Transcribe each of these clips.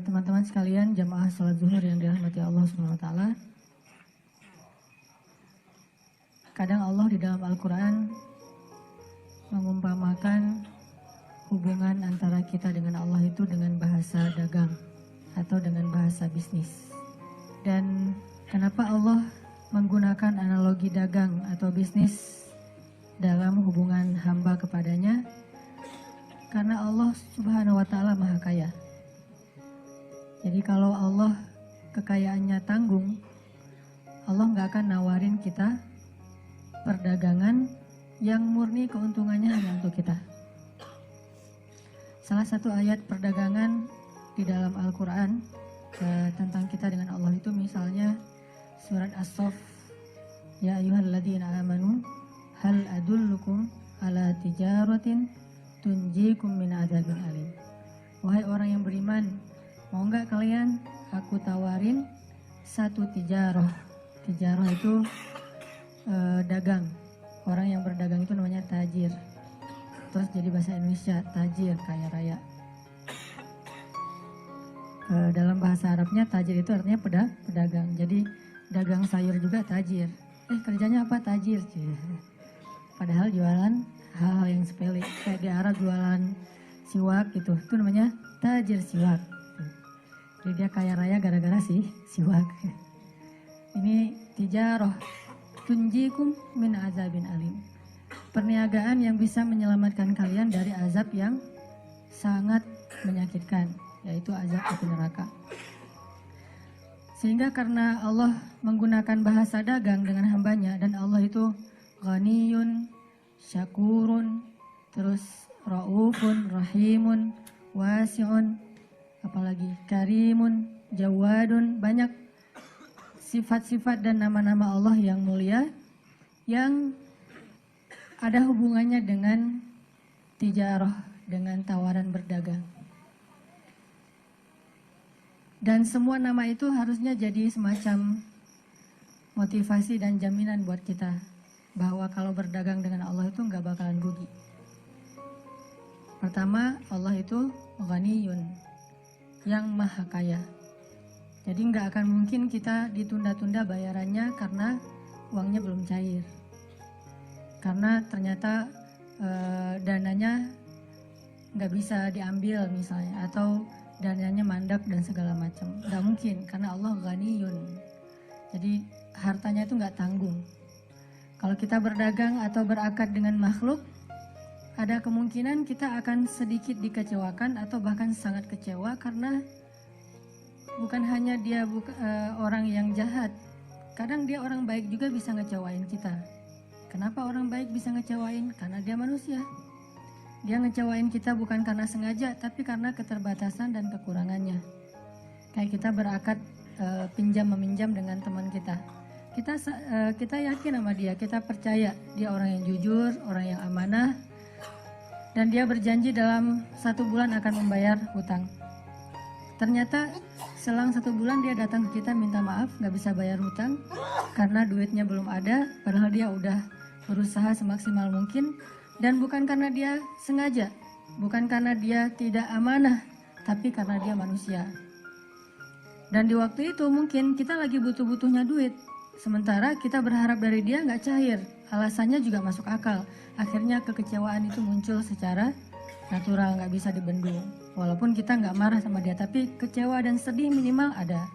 Teman-teman sekalian, jamaah salat zuhur yang dirahmati Allah SWT. Kadang Allah di dalam Al-Quran mengumpamakan hubungan antara kita dengan Allah itu dengan bahasa dagang atau dengan bahasa bisnis. Dan kenapa Allah menggunakan analogi dagang atau bisnis dalam hubungan hamba kepadanya? Karena Allah Subhanahu wa Ta'ala Maha Kaya. Jadi kalau Allah kekayaannya tanggung, Allah nggak akan nawarin kita perdagangan yang murni keuntungannya hanya untuk kita. Salah satu ayat perdagangan di dalam Al-Quran tentang kita dengan Allah itu misalnya surat As-Saff, ya ayyuhalladzina amanu hal adullukum ala tijaratin tunjikum min adzabin alim. Wahai orang yang beriman, mau nggak kalian aku tawarin satu tijarah. Tijarah itu dagang. Orang yang berdagang itu namanya tajir. Terus jadi bahasa Indonesia tajir, kaya raya. Dalam bahasa Arabnya tajir itu artinya pedagang. Jadi dagang sayur juga tajir. Kerjanya apa tajir? Padahal jualan hal-hal yang sepele. Kayak di Arab jualan siwak gitu. Itu namanya tajir siwak. Jadi dia kaya raya gara-gara siwak. Ini tijarah tunjikum min azabin alim. Perniagaan yang bisa menyelamatkan kalian dari azab yang sangat menyakitkan, yaitu azab api neraka. Sehingga karena Allah menggunakan bahasa dagang dengan hambanya, dan Allah itu ghaniyun, syakurun, terus raufun, rahimun, wasi'un, apalagi karimun, jawadun, banyak sifat-sifat dan nama-nama Allah yang mulia yang ada hubungannya dengan tijarah, dengan tawaran berdagang. Dan semua nama itu harusnya jadi semacam motivasi dan jaminan buat kita bahwa kalau berdagang dengan Allah itu nggak bakalan rugi. Pertama, Allah itu ghaniyun, yang maha kaya. Jadi nggak akan mungkin kita ditunda-tunda bayarannya karena uangnya belum cair. Karena ternyata dananya nggak bisa diambil misalnya, atau dananya mandek dan segala macam. Nggak mungkin, karena Allah ghaniyun. Jadi hartanya itu nggak tanggung. Kalau kita berdagang atau berakad dengan makhluk, ada kemungkinan kita akan sedikit dikecewakan atau bahkan sangat kecewa karena bukan hanya dia orang yang jahat, kadang dia orang baik juga bisa ngecewain kita. Kenapa orang baik bisa ngecewain? Karena dia manusia. Dia ngecewain kita bukan karena sengaja, tapi karena keterbatasan dan kekurangannya. Kayak kita berakad pinjam-meminjam dengan teman kita. Kita yakin sama dia, kita percaya dia orang yang jujur, orang yang amanah, dan dia berjanji dalam 1 bulan akan membayar hutang. Ternyata selang 1 bulan dia datang ke kita minta maaf gak bisa bayar hutang karena duitnya belum ada, padahal dia udah berusaha semaksimal mungkin. Dan bukan karena dia sengaja, bukan karena dia tidak amanah, tapi karena dia manusia. Dan di waktu itu mungkin kita lagi butuh-butuhnya duit, sementara kita berharap dari dia gak cair, alasannya juga masuk akal. Akhirnya kekecewaan itu muncul secara natural, gak bisa dibendung. Walaupun kita nggak marah sama dia, tapi kecewa dan sedih minimal ada.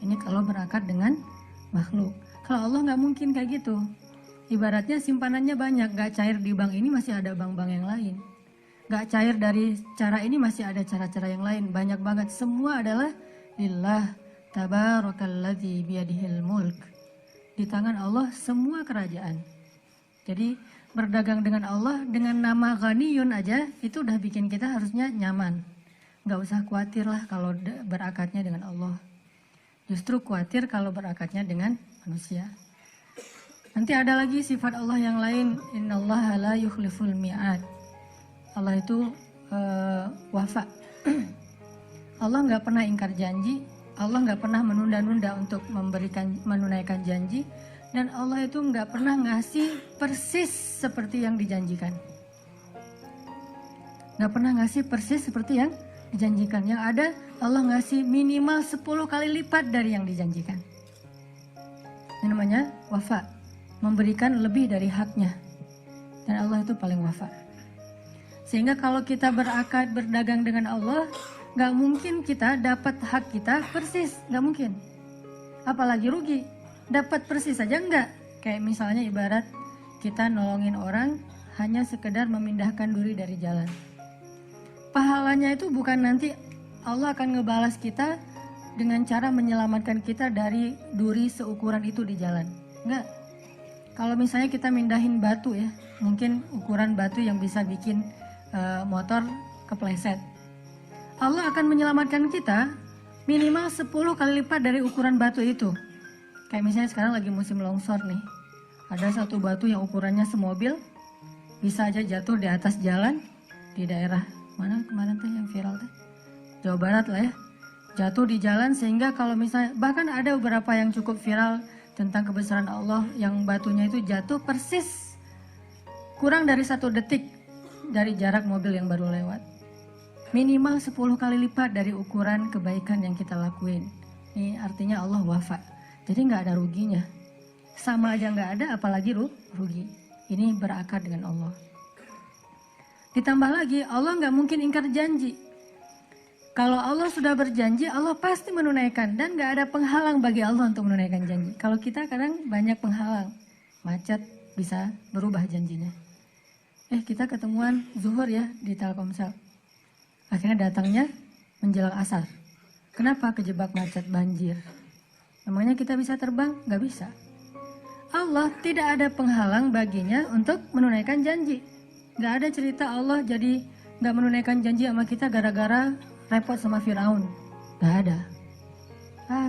Ini kalau berakad dengan makhluk. Kalau Allah nggak mungkin kayak gitu. Ibaratnya simpanannya banyak, nggak cair di bank ini masih ada bank-bank yang lain. Nggak cair dari cara ini masih ada cara-cara yang lain. Banyak banget. Semua adalah lillah tabarakalladzi biyadihil mulk. Di tangan Allah semua kerajaan. Jadi berdagang dengan Allah dengan nama ghaniyun aja itu udah bikin kita harusnya nyaman. Nggak usah khawatir lah kalau berakadnya dengan Allah. Justru khawatir kalau berakadnya dengan manusia. Nanti ada lagi sifat Allah yang lain. Innallaha la yukhliful mi'ad. Allah itu wafa. Allah nggak pernah ingkar janji. Allah nggak pernah menunda-nunda untuk menunaikan janji. Dan Allah itu nggak pernah ngasih persis seperti yang dijanjikan. Nggak pernah ngasih persis seperti yang dijanjikan. Yang ada Allah ngasih minimal 10 kali lipat dari yang dijanjikan. Ini namanya wafa, memberikan lebih dari haknya. Dan Allah itu paling wafa. Sehingga kalau kita berakad berdagang dengan Allah, gak mungkin kita dapat hak kita persis, gak mungkin. Apalagi rugi, dapat persis saja enggak. Kayak misalnya ibarat kita nolongin orang hanya sekedar memindahkan duri dari jalan. Pahalanya itu bukan nanti Allah akan ngebalas kita dengan cara menyelamatkan kita dari duri seukuran itu di jalan. Enggak. Kalau misalnya kita mindahin batu ya, mungkin ukuran batu yang bisa bikin motor kepleset. Allah akan menyelamatkan kita minimal 10 kali lipat dari ukuran batu itu. Kayak misalnya sekarang lagi musim longsor nih. Ada satu batu yang ukurannya semobil, bisa aja jatuh di atas jalan di daerah mana kemarin teh yang viral teh? Jawa Barat lah ya. Jatuh di jalan sehingga kalau misalnya, bahkan ada beberapa yang cukup viral tentang kebesaran Allah yang batunya itu jatuh persis kurang dari 1 detik dari jarak mobil yang baru lewat. Minimal 10 kali lipat dari ukuran kebaikan yang kita lakuin. Ini artinya Allah wafa. Jadi nggak ada ruginya. Sama aja nggak ada, apalagi rugi. Ini berakad dengan Allah. Ditambah lagi, Allah nggak mungkin ingkar janji. Kalau Allah sudah berjanji, Allah pasti menunaikan. Dan nggak ada penghalang bagi Allah untuk menunaikan janji. Kalau kita kadang banyak penghalang. Macet bisa berubah janjinya. Kita ketemuan zuhur ya di Telkomsel. Akhirnya datangnya menjelang asar. Kenapa? Kejebak macet, banjir. Namanya kita bisa terbang? Nggak bisa. Allah tidak ada penghalang baginya untuk menunaikan janji. Nggak ada cerita Allah jadi nggak menunaikan janji sama kita gara-gara repot sama Firaun. Nggak ada.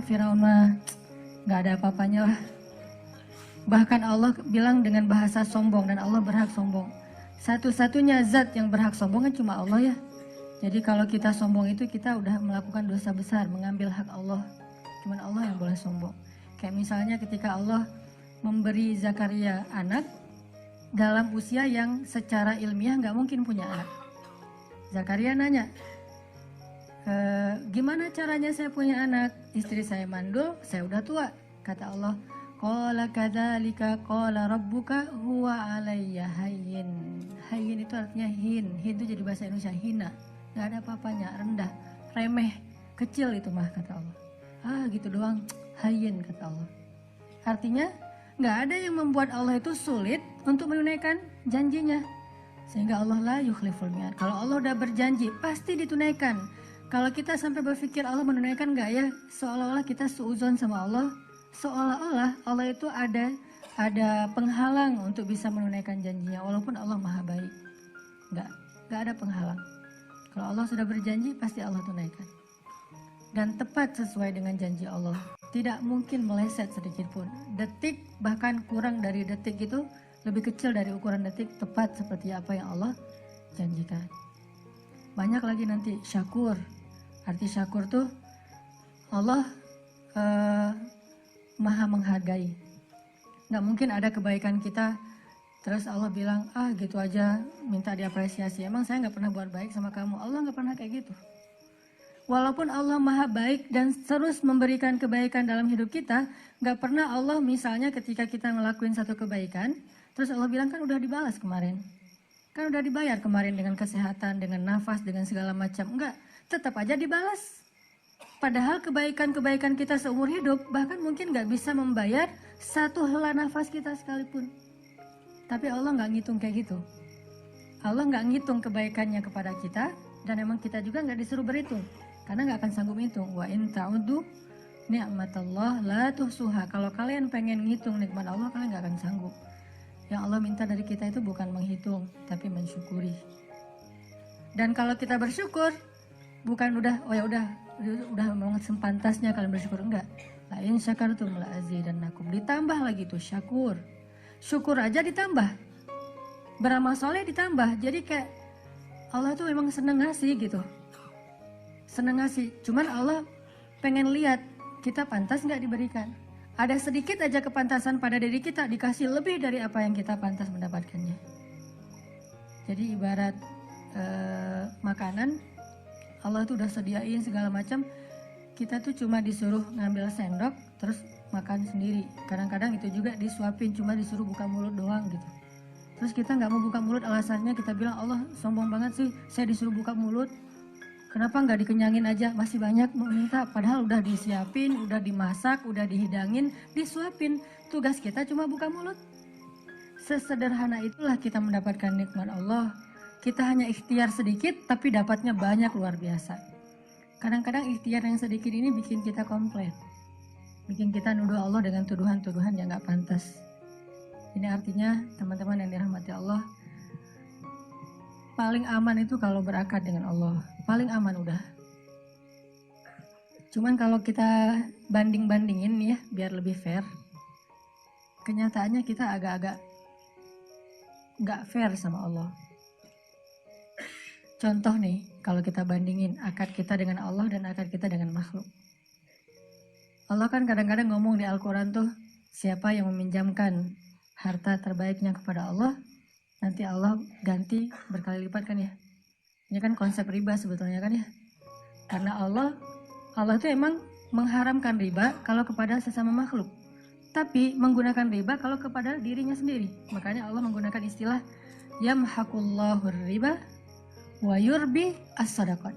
Firaun mah nggak ada apa-apanya lah. Bahkan Allah bilang dengan bahasa sombong, dan Allah berhak sombong. Satu-satunya zat yang berhak sombong kan cuma Allah ya. Jadi kalau kita sombong itu kita udah melakukan dosa besar, mengambil hak Allah. Cuman Allah yang boleh sombong. Kayak misalnya ketika Allah memberi Zakaria anak dalam usia yang secara ilmiah nggak mungkin punya anak. Zakaria nanya, gimana caranya saya punya anak? Istri saya mandul, saya udah tua. Kata Allah, qala kadzalika qala rabbuka huwa alayya hayyin. Hayyin itu artinya hin. Hin itu jadi bahasa Indonesia hina. Gak ada apa-apanya, rendah, remeh, kecil itu mah kata Allah. Gitu doang, hayyin kata Allah. Artinya gak ada yang membuat Allah itu sulit untuk menunaikan janjinya. Sehingga Allah la yukhliful mi'ad. Kalau Allah udah berjanji, pasti ditunaikan. Kalau kita sampai berpikir Allah menunaikan gak ya, seolah-olah kita suudzon sama Allah. Seolah-olah Allah itu ada penghalang untuk bisa menunaikan janjinya, walaupun Allah maha baik. Gak ada penghalang. Kalau Allah sudah berjanji, pasti Allah tunaikan. Dan tepat sesuai dengan janji Allah. Tidak mungkin meleset sedikit pun. Detik, bahkan kurang dari detik itu, lebih kecil dari ukuran detik, tepat seperti apa yang Allah janjikan. Banyak lagi nanti syakur. Arti syakur tuh Allah maha menghargai. Gak mungkin ada kebaikan kita terus Allah bilang gitu aja minta diapresiasi. Emang saya gak pernah buat baik sama kamu? Allah gak pernah kayak gitu. Walaupun Allah maha baik dan terus memberikan kebaikan dalam hidup kita, gak pernah Allah misalnya ketika kita ngelakuin satu kebaikan terus Allah bilang kan udah dibalas kemarin, kan udah dibayar kemarin dengan kesehatan, dengan nafas, dengan segala macam. Enggak, tetap aja dibalas. Padahal kebaikan-kebaikan kita seumur hidup bahkan mungkin gak bisa membayar satu hela nafas kita sekalipun. Tapi Allah gak ngitung kayak gitu. Allah gak ngitung kebaikannya kepada kita, dan emang kita juga gak disuruh berhitung. Karena gak akan sanggup ngitung. Wa in ta'uddu ni'matallah la tuhsuha. Kalau kalian pengen ngitung nikmat Allah, kalian gak akan sanggup. Yang Allah minta dari kita itu bukan menghitung, tapi mensyukuri. Dan kalau kita bersyukur, bukan udah memang sepantasnya kalian bersyukur, enggak. La in syakartum la azidannakum. Ditambah lagi tuh syakur. Syukur aja ditambah. Beramal soleh ditambah. Jadi kayak Allah tuh memang seneng ngasih gitu. Seneng ngasih. Cuman Allah pengen lihat kita pantas nggak diberikan. Ada sedikit aja kepantasan pada diri kita, dikasih lebih dari apa yang kita pantas mendapatkannya. Jadi ibarat makanan, Allah tuh udah sediain segala macam. Kita tuh cuma disuruh ngambil sendok terus makan sendiri. Kadang-kadang itu juga disuapin, cuma disuruh buka mulut doang gitu. Terus kita nggak mau buka mulut, alasannya kita bilang, Allah sombong banget sih, saya disuruh buka mulut, kenapa nggak dikenyangin aja, masih banyak mau minta. Padahal udah disiapin, udah dimasak, udah dihidangin, disuapin. Tugas kita cuma buka mulut. Sesederhana itulah kita mendapatkan nikmat Allah. Kita hanya ikhtiar sedikit tapi dapatnya banyak, luar biasa. Kadang-kadang ikhtiar yang sedikit ini bikin kita komplain, bikin kita nuduh Allah dengan tuduhan-tuduhan yang gak pantas. Ini artinya teman-teman yang dirahmati Allah, paling aman itu kalau berakad dengan Allah, paling aman udah. Cuman kalau kita banding-bandingin nih ya, biar lebih fair, kenyataannya kita agak-agak gak fair sama Allah. Contoh nih, kalau kita bandingin akad kita dengan Allah dan akad kita dengan makhluk. Allah kan kadang-kadang ngomong di Al-Quran tuh, siapa yang meminjamkan harta terbaiknya kepada Allah, nanti Allah ganti berkali lipat kan ya. Ini kan konsep riba sebetulnya kan ya. Karena Allah tuh emang mengharamkan riba kalau kepada sesama makhluk. Tapi menggunakan riba kalau kepada dirinya sendiri. Makanya Allah menggunakan istilah yamhaqullahu riba wa yurbi as-sadaqat.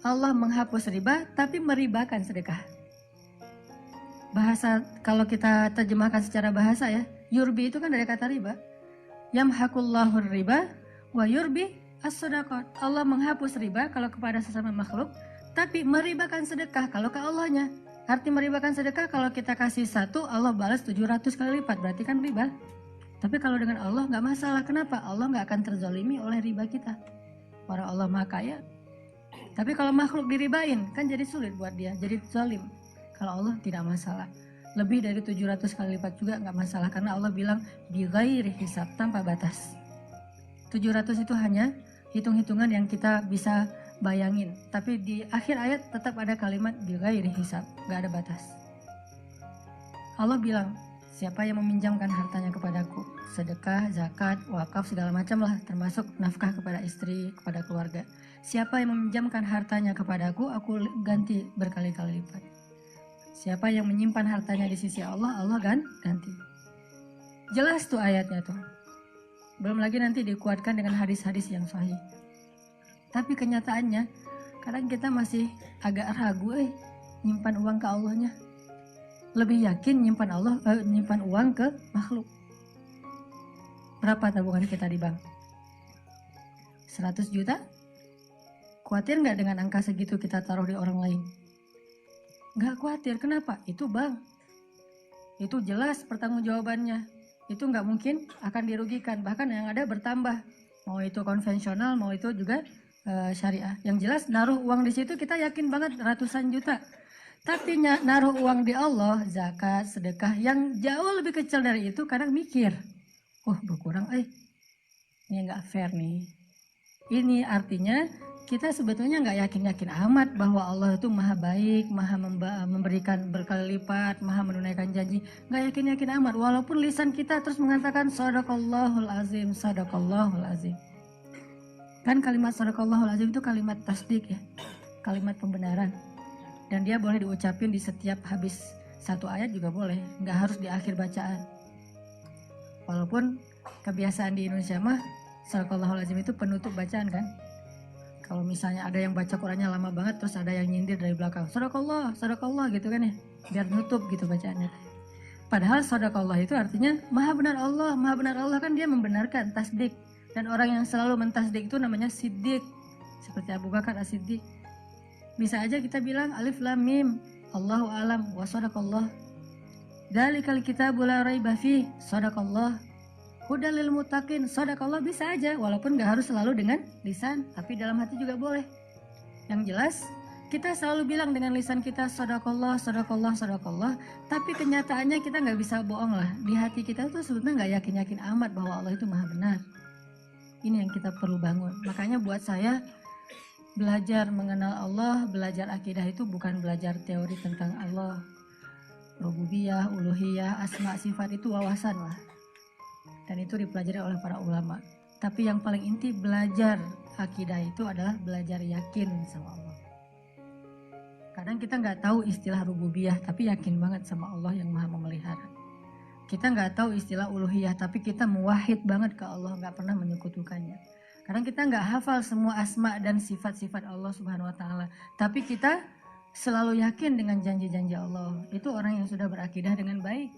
Allah menghapus riba tapi meribakan sedekah. Bahasa kalau kita terjemahkan secara bahasa ya, yurbi itu kan dari kata riba. Yamhaqullahu riba wa yurbi as-sadaqat. Allah menghapus riba kalau kepada sesama makhluk, tapi meribakan sedekah kalau ke Allahnya. Arti meribakan sedekah, kalau kita kasih 1, Allah balas 700 kali lipat, berarti kan riba. Tapi kalau dengan Allah nggak masalah. Kenapa? Allah nggak akan terzalimi oleh riba kita. Para Allah maha kaya. Tapi kalau makhluk diribain, kan jadi sulit buat dia, jadi zalim. Kalau Allah tidak masalah. Lebih dari 700 kali lipat juga nggak masalah, karena Allah bilang bighairi hisab, tanpa batas. 700 itu hanya hitung-hitungan yang kita bisa bayangin. Tapi di akhir ayat tetap ada kalimat bighairi hisab, nggak ada batas. Allah bilang, siapa yang meminjamkan hartanya kepadaku, sedekah, zakat, wakaf, segala macam lah, termasuk nafkah kepada istri, kepada keluarga. Siapa yang meminjamkan hartanya kepadaku, aku ganti berkali-kali lipat. Siapa yang menyimpan hartanya di sisi Allah, Allah ganti. Jelas tuh ayatnya tuh. Belum lagi nanti dikuatkan dengan hadis-hadis yang sahih. Tapi kenyataannya, kadang kita masih agak ragu nyimpan uang ke Allahnya. Lebih yakin nyimpan uang ke makhluk. Berapa tabungan kita di bank? 100 juta? Khawatir nggak dengan angka segitu kita taruh di orang lain? Nggak khawatir, kenapa? Itu bank. Itu jelas pertanggungjawabannya. Itu nggak mungkin akan dirugikan, bahkan yang ada bertambah. Mau itu konvensional, mau itu juga syariah. Yang jelas naruh uang di situ kita yakin banget ratusan juta. Tapi naruh uang di Allah, zakat, sedekah yang jauh lebih kecil dari itu, kadang mikir, berkurang, ini nggak fair nih. Ini artinya kita sebetulnya nggak yakin-yakin amat bahwa Allah itu maha baik, maha memberikan berkali lipat, maha menunaikan janji. Nggak yakin-yakin amat, walaupun lisan kita terus mengatakan sadaqallahul azim, sadaqallahul azim. Kan kalimat sadaqallahul azim itu kalimat tasdik ya, kalimat pembenaran. Dan dia boleh diucapin di setiap habis satu ayat juga boleh, nggak harus di akhir bacaan. Walaupun kebiasaan di Indonesia mah sadaqallahul azim itu penutup bacaan kan. Kalau misalnya ada yang baca Qurannya lama banget, terus ada yang nyindir dari belakang, sadaqallah, sadaqallah gitu kan ya, biar nutup gitu bacaannya. Padahal sadaqallah itu artinya maha benar Allah kan dia membenarkan, tasdik. Dan orang yang selalu mentasdik itu namanya siddiq, seperti Abu Bakar as-Siddiq. Bisa aja kita bilang alif lam mim, Allahu alam wa sadaqallah. Dzalikal kitabul la raiba fi, sadaqallah. Hudal lil muttaqin, sadaqallah, bisa aja walaupun gak harus selalu dengan lisan, tapi dalam hati juga boleh. Yang jelas kita selalu bilang dengan lisan kita sadaqallah, sadaqallah, sadaqallah, tapi kenyataannya kita gak bisa bohong lah. Di hati kita tuh sebetulnya gak yakin-yakin amat bahwa Allah itu maha benar. Ini yang kita perlu bangun. Makanya buat saya, belajar mengenal Allah, belajar akidah itu bukan belajar teori tentang Allah, rububiyah, uluhiyah, asma, sifat, itu wawasan lah. Dan itu dipelajari oleh para ulama. Tapi yang paling inti belajar akidah itu adalah belajar yakin sama Allah. Kadang kita nggak tahu istilah rububiyah, tapi yakin banget sama Allah yang maha memelihara. Kita nggak tahu istilah uluhiyah, tapi kita muwahhid banget ke Allah, nggak pernah menyekutukannya. Kadang kita nggak hafal semua asma dan sifat-sifat Allah Subhanahu Wa Taala, tapi kita selalu yakin dengan janji-janji Allah. Itu orang yang sudah berakidah dengan baik.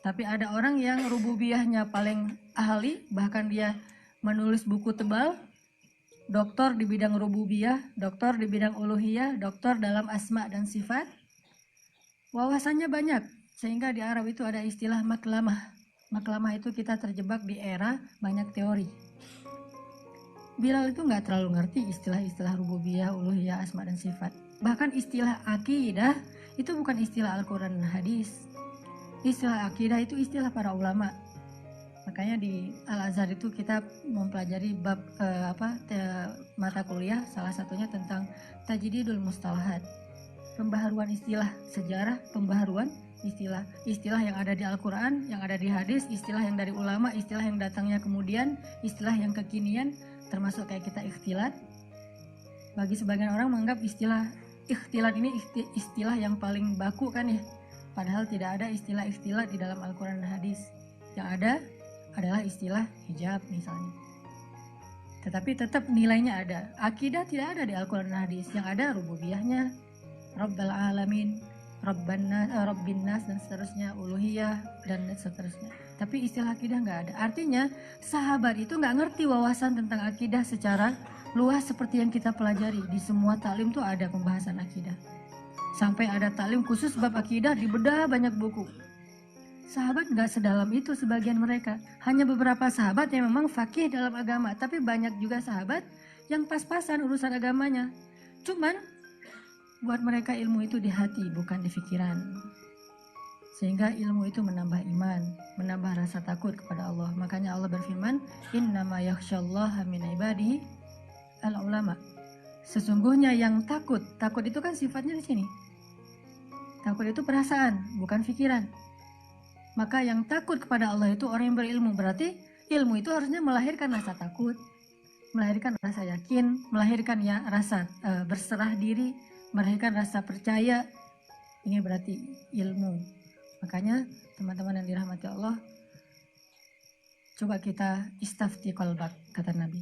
Tapi ada orang yang rububiyahnya paling ahli, bahkan dia menulis buku tebal, doktor di bidang rububiyah, doktor di bidang uluhiyah, doktor dalam asma dan sifat. Wawasannya banyak, sehingga di Arab itu ada istilah maklamah. Maklamah itu kita terjebak di era banyak teori. Bilal itu nggak terlalu ngerti istilah-istilah rububiyah, uluhiyah, asma dan sifat. Bahkan istilah akidah itu bukan istilah Al-Quran dan hadis. Istilah akidah itu istilah para ulama. Makanya di Al-Azhar itu kita mempelajari bab mata kuliah, salah satunya tentang tajdidul mustalahat, pembaharuan istilah, sejarah pembaharuan istilah yang ada di Al-Quran, yang ada di hadis, istilah yang dari ulama, istilah yang datangnya kemudian, istilah yang kekinian, termasuk kayak kita ikhtilat. Bagi sebagian orang menganggap istilah ikhtilat ini istilah yang paling baku kan ya, padahal tidak ada istilah ikhtilat di dalam Al-Quran dan hadis. Yang ada adalah istilah hijab misalnya. Tetapi tetap nilainya ada. Akidah tidak ada di Al-Quran dan hadis. Yang ada rububiyahnya, Rabbal Alamin, Rabbin Nas dan seterusnya, uluhiyah dan seterusnya. Tapi istilah akidah nggak ada. Artinya sahabat itu nggak ngerti wawasan tentang akidah secara luas seperti yang kita pelajari. Di semua taklim tuh ada pembahasan akidah. Sampai ada taklim khusus bab akidah, dibedah banyak buku. Sahabat nggak sedalam itu sebagian mereka. Hanya beberapa sahabat yang memang fakih dalam agama. Tapi banyak juga sahabat yang pas-pasan urusan agamanya. Cuman buat mereka ilmu itu di hati, bukan di pikiran. Sehingga ilmu itu menambah iman, menambah rasa takut kepada Allah. Makanya Allah berfirman, innama yakhsyallaha min ibadihi al-ulama. Sesungguhnya yang takut itu kan sifatnya di sini. Takut itu perasaan, bukan pikiran. Maka yang takut kepada Allah itu orang yang berilmu. Berarti ilmu itu harusnya melahirkan rasa takut, melahirkan rasa yakin, melahirkan ya rasa berserah diri, melahirkan rasa percaya. Ini berarti ilmu. Makanya teman-teman yang dirahmati Allah, coba kita istafti qalbak, kata Nabi.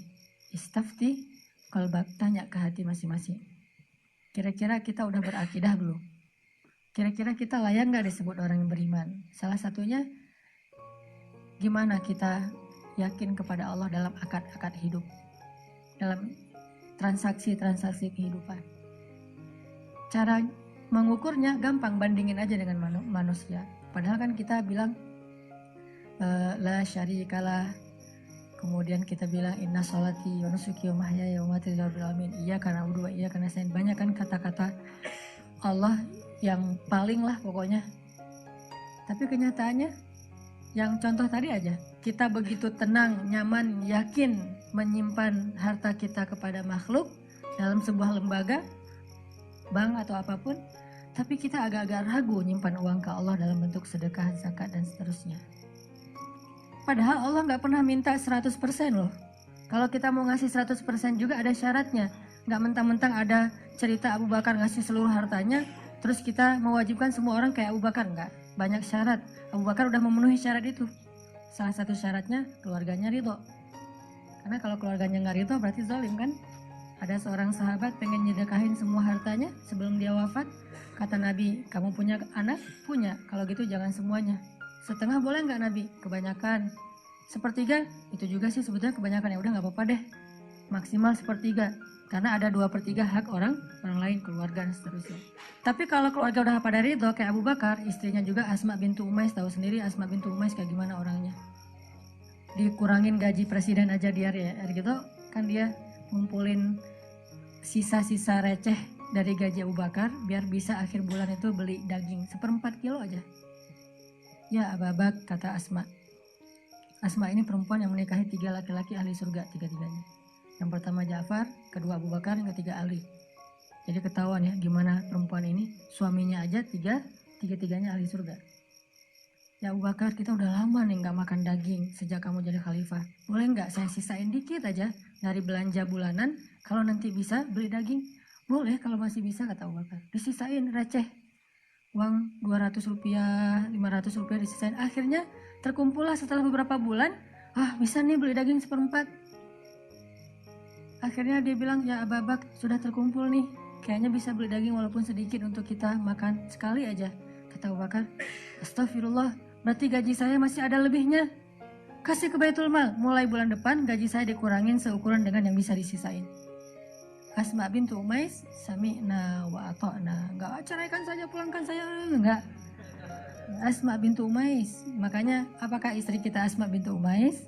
Istafti qalbak, tanya ke hati masing-masing. Kira-kira kita udah berakidah belum? Kira-kira kita layak nggak disebut orang yang beriman? Salah satunya, gimana kita yakin kepada Allah dalam akad-akad hidup, dalam transaksi-transaksi kehidupan. Cara mengukurnya gampang, bandingin aja dengan manusia. Padahal kan kita bilang la syarikalah, kemudian kita bilang inna sholati wa nusuki wa mahyaya wa mamati lillahi rabbil alamin. Iya karena udah, iya karena saya, banyak kan kata-kata Allah yang paling lah pokoknya. Tapi kenyataannya yang contoh tadi aja, kita begitu tenang, nyaman, yakin menyimpan harta kita kepada makhluk dalam sebuah lembaga, bank atau apapun, tapi kita agak-agak ragu nyimpan uang ke Allah dalam bentuk sedekah, zakat dan seterusnya. Padahal Allah nggak pernah minta 100% loh. Kalau kita mau ngasih 100% juga ada syaratnya. Nggak mentang-mentang ada cerita Abu Bakar ngasih seluruh hartanya, terus kita mewajibkan semua orang kayak Abu Bakar. Enggak, banyak syarat. Abu Bakar udah memenuhi syarat itu. Salah satu syaratnya keluarganya ridho. Karena kalau keluarganya nggak ridho berarti zalim kan. Ada seorang sahabat pengen nyedekahin semua hartanya sebelum dia wafat. Kata Nabi, kamu punya anak? Punya. Kalau gitu jangan semuanya. Setengah boleh nggak Nabi? Kebanyakan. Sepertiga? Itu juga sih sebetulnya kebanyakan. Ya udah nggak apa-apa deh. Maksimal sepertiga. Karena ada 2/3 hak orang lain, keluarga dan seterusnya. Tapi kalau keluarga udah pada ridho kayak Abu Bakar, istrinya juga Asma bintu Umais, tahu sendiri Asma bintu Umais kayak gimana orangnya. Dikurangin gaji presiden aja dia ya, gitu kan dia ngumpulin sisa-sisa receh dari gaji Abu Bakar biar bisa akhir bulan itu beli daging 1/4 kilo aja. Ya Ababak, kata Asma. Asma ini perempuan yang menikahi 3 laki-laki ahli surga, tiga-tiganya. Yang pertama Ja'far, kedua Abu Bakar, yang ketiga Ali. Jadi ketahuan ya gimana perempuan ini, suaminya aja tiga-tiganya ahli surga. Ya Abu Bakar, kita udah lama nih nggak makan daging sejak kamu jadi khalifah. Boleh nggak saya sisain dikit aja dari belanja bulanan, kalau nanti bisa beli daging, boleh kalau masih bisa, kata Abu Bakar. Disisain receh, uang 200 rupiah, 500 rupiah disisain. Akhirnya terkumpullah setelah beberapa bulan, bisa nih beli daging 1/4. Akhirnya dia bilang, ya Abu Bakar, sudah terkumpul nih, kayaknya bisa beli daging walaupun sedikit untuk kita makan sekali aja. Kata Abu Bakar, astagfirullah, berarti gaji saya masih ada lebihnya. Kasih ke Baitul Mal, mulai bulan depan gaji saya dikurangin seukuran dengan yang bisa disisain. Asma bintu Umais, sami'na wa ata'na. Enggak, ceraikan saja, pulangkan saya, enggak. Asma bintu Umais. Makanya apakah istri kita Asma bintu Umais?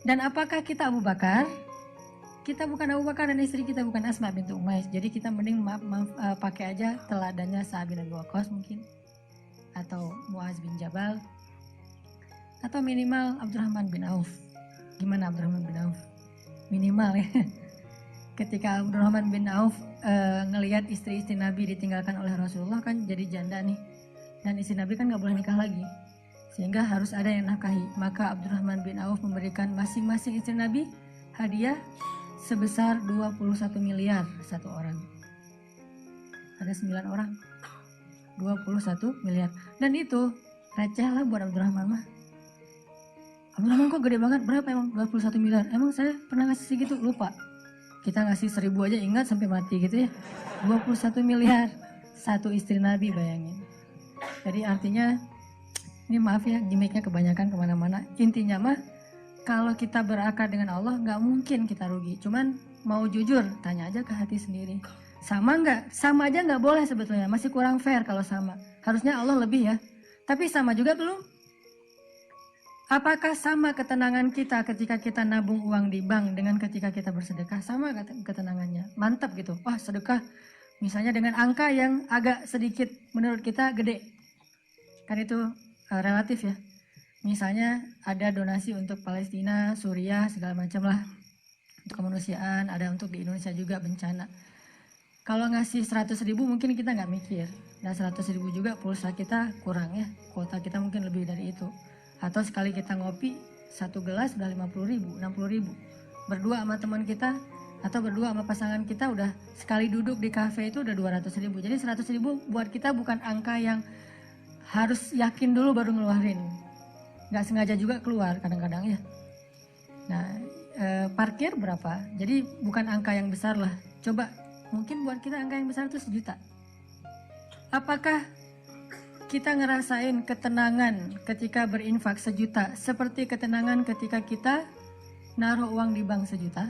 Dan apakah kita Abu Bakar? Kita bukan Abu Bakar dan istri kita bukan Asma bintu Umais. Jadi kita mending pakai aja teladannya Sa'ad bin Abi Waqqas mungkin, atau Muaz bin Jabal, atau minimal Abdurrahman bin Auf. Gimana Abdurrahman bin Auf? Minimal ya. Ketika Abdurrahman bin Auf ngelihat istri-istri Nabi ditinggalkan oleh Rasulullah, kan jadi janda nih, dan istri Nabi kan nggak boleh nikah lagi, sehingga harus ada yang nafkahi. Maka Abdurrahman bin Auf memberikan masing-masing istri Nabi hadiah sebesar 21 miliar satu orang. Ada 9 orang, 21 miliar. Dan itu receh lah buat Abdurrahman mah. Abdurrahman kok gede banget, berapa emang 21 miliar? Emang saya pernah ngasih segitu? Lupa. Kita ngasih 1000 aja ingat sampai mati gitu ya. 21 miliar satu istri Nabi, bayangin. Jadi artinya, ini maaf ya, gimmicknya kebanyakan kemana-mana. Intinya mah, kalau kita berakar dengan Allah, nggak mungkin kita rugi. Cuman mau jujur, tanya aja ke hati sendiri. Sama nggak? Sama aja nggak boleh sebetulnya. Masih kurang fair kalau sama. Harusnya Allah lebih ya. Tapi sama juga belum. Apakah sama ketenangan kita ketika kita nabung uang di bank dengan ketika kita bersedekah? Sama ketenangannya. Mantap gitu. Wah, sedekah misalnya dengan angka yang agak sedikit menurut kita gede. Kan itu relatif ya. Misalnya ada donasi untuk Palestina, Suriah, segala macam lah. Untuk kemanusiaan, ada untuk di Indonesia juga bencana. Kalau ngasih 100.000 mungkin kita nggak mikir. Dan 100.000 juga pulsa kita kurang ya. Kuota kita mungkin lebih dari itu. Atau sekali kita ngopi, 1 gelas udah 50.000, 60.000. Berdua sama teman kita, atau berdua sama pasangan kita udah sekali duduk di kafe itu udah 200.000. Jadi 100.000 buat kita bukan angka yang harus yakin dulu baru ngeluarin. Nggak sengaja juga keluar kadang-kadang ya. Nah, parkir berapa? Jadi bukan angka yang besar lah. Coba, mungkin buat kita angka yang besar itu 1 juta. Apakah kita ngerasain ketenangan ketika berinfak 1 juta seperti ketenangan ketika kita naruh uang di bank 1 juta?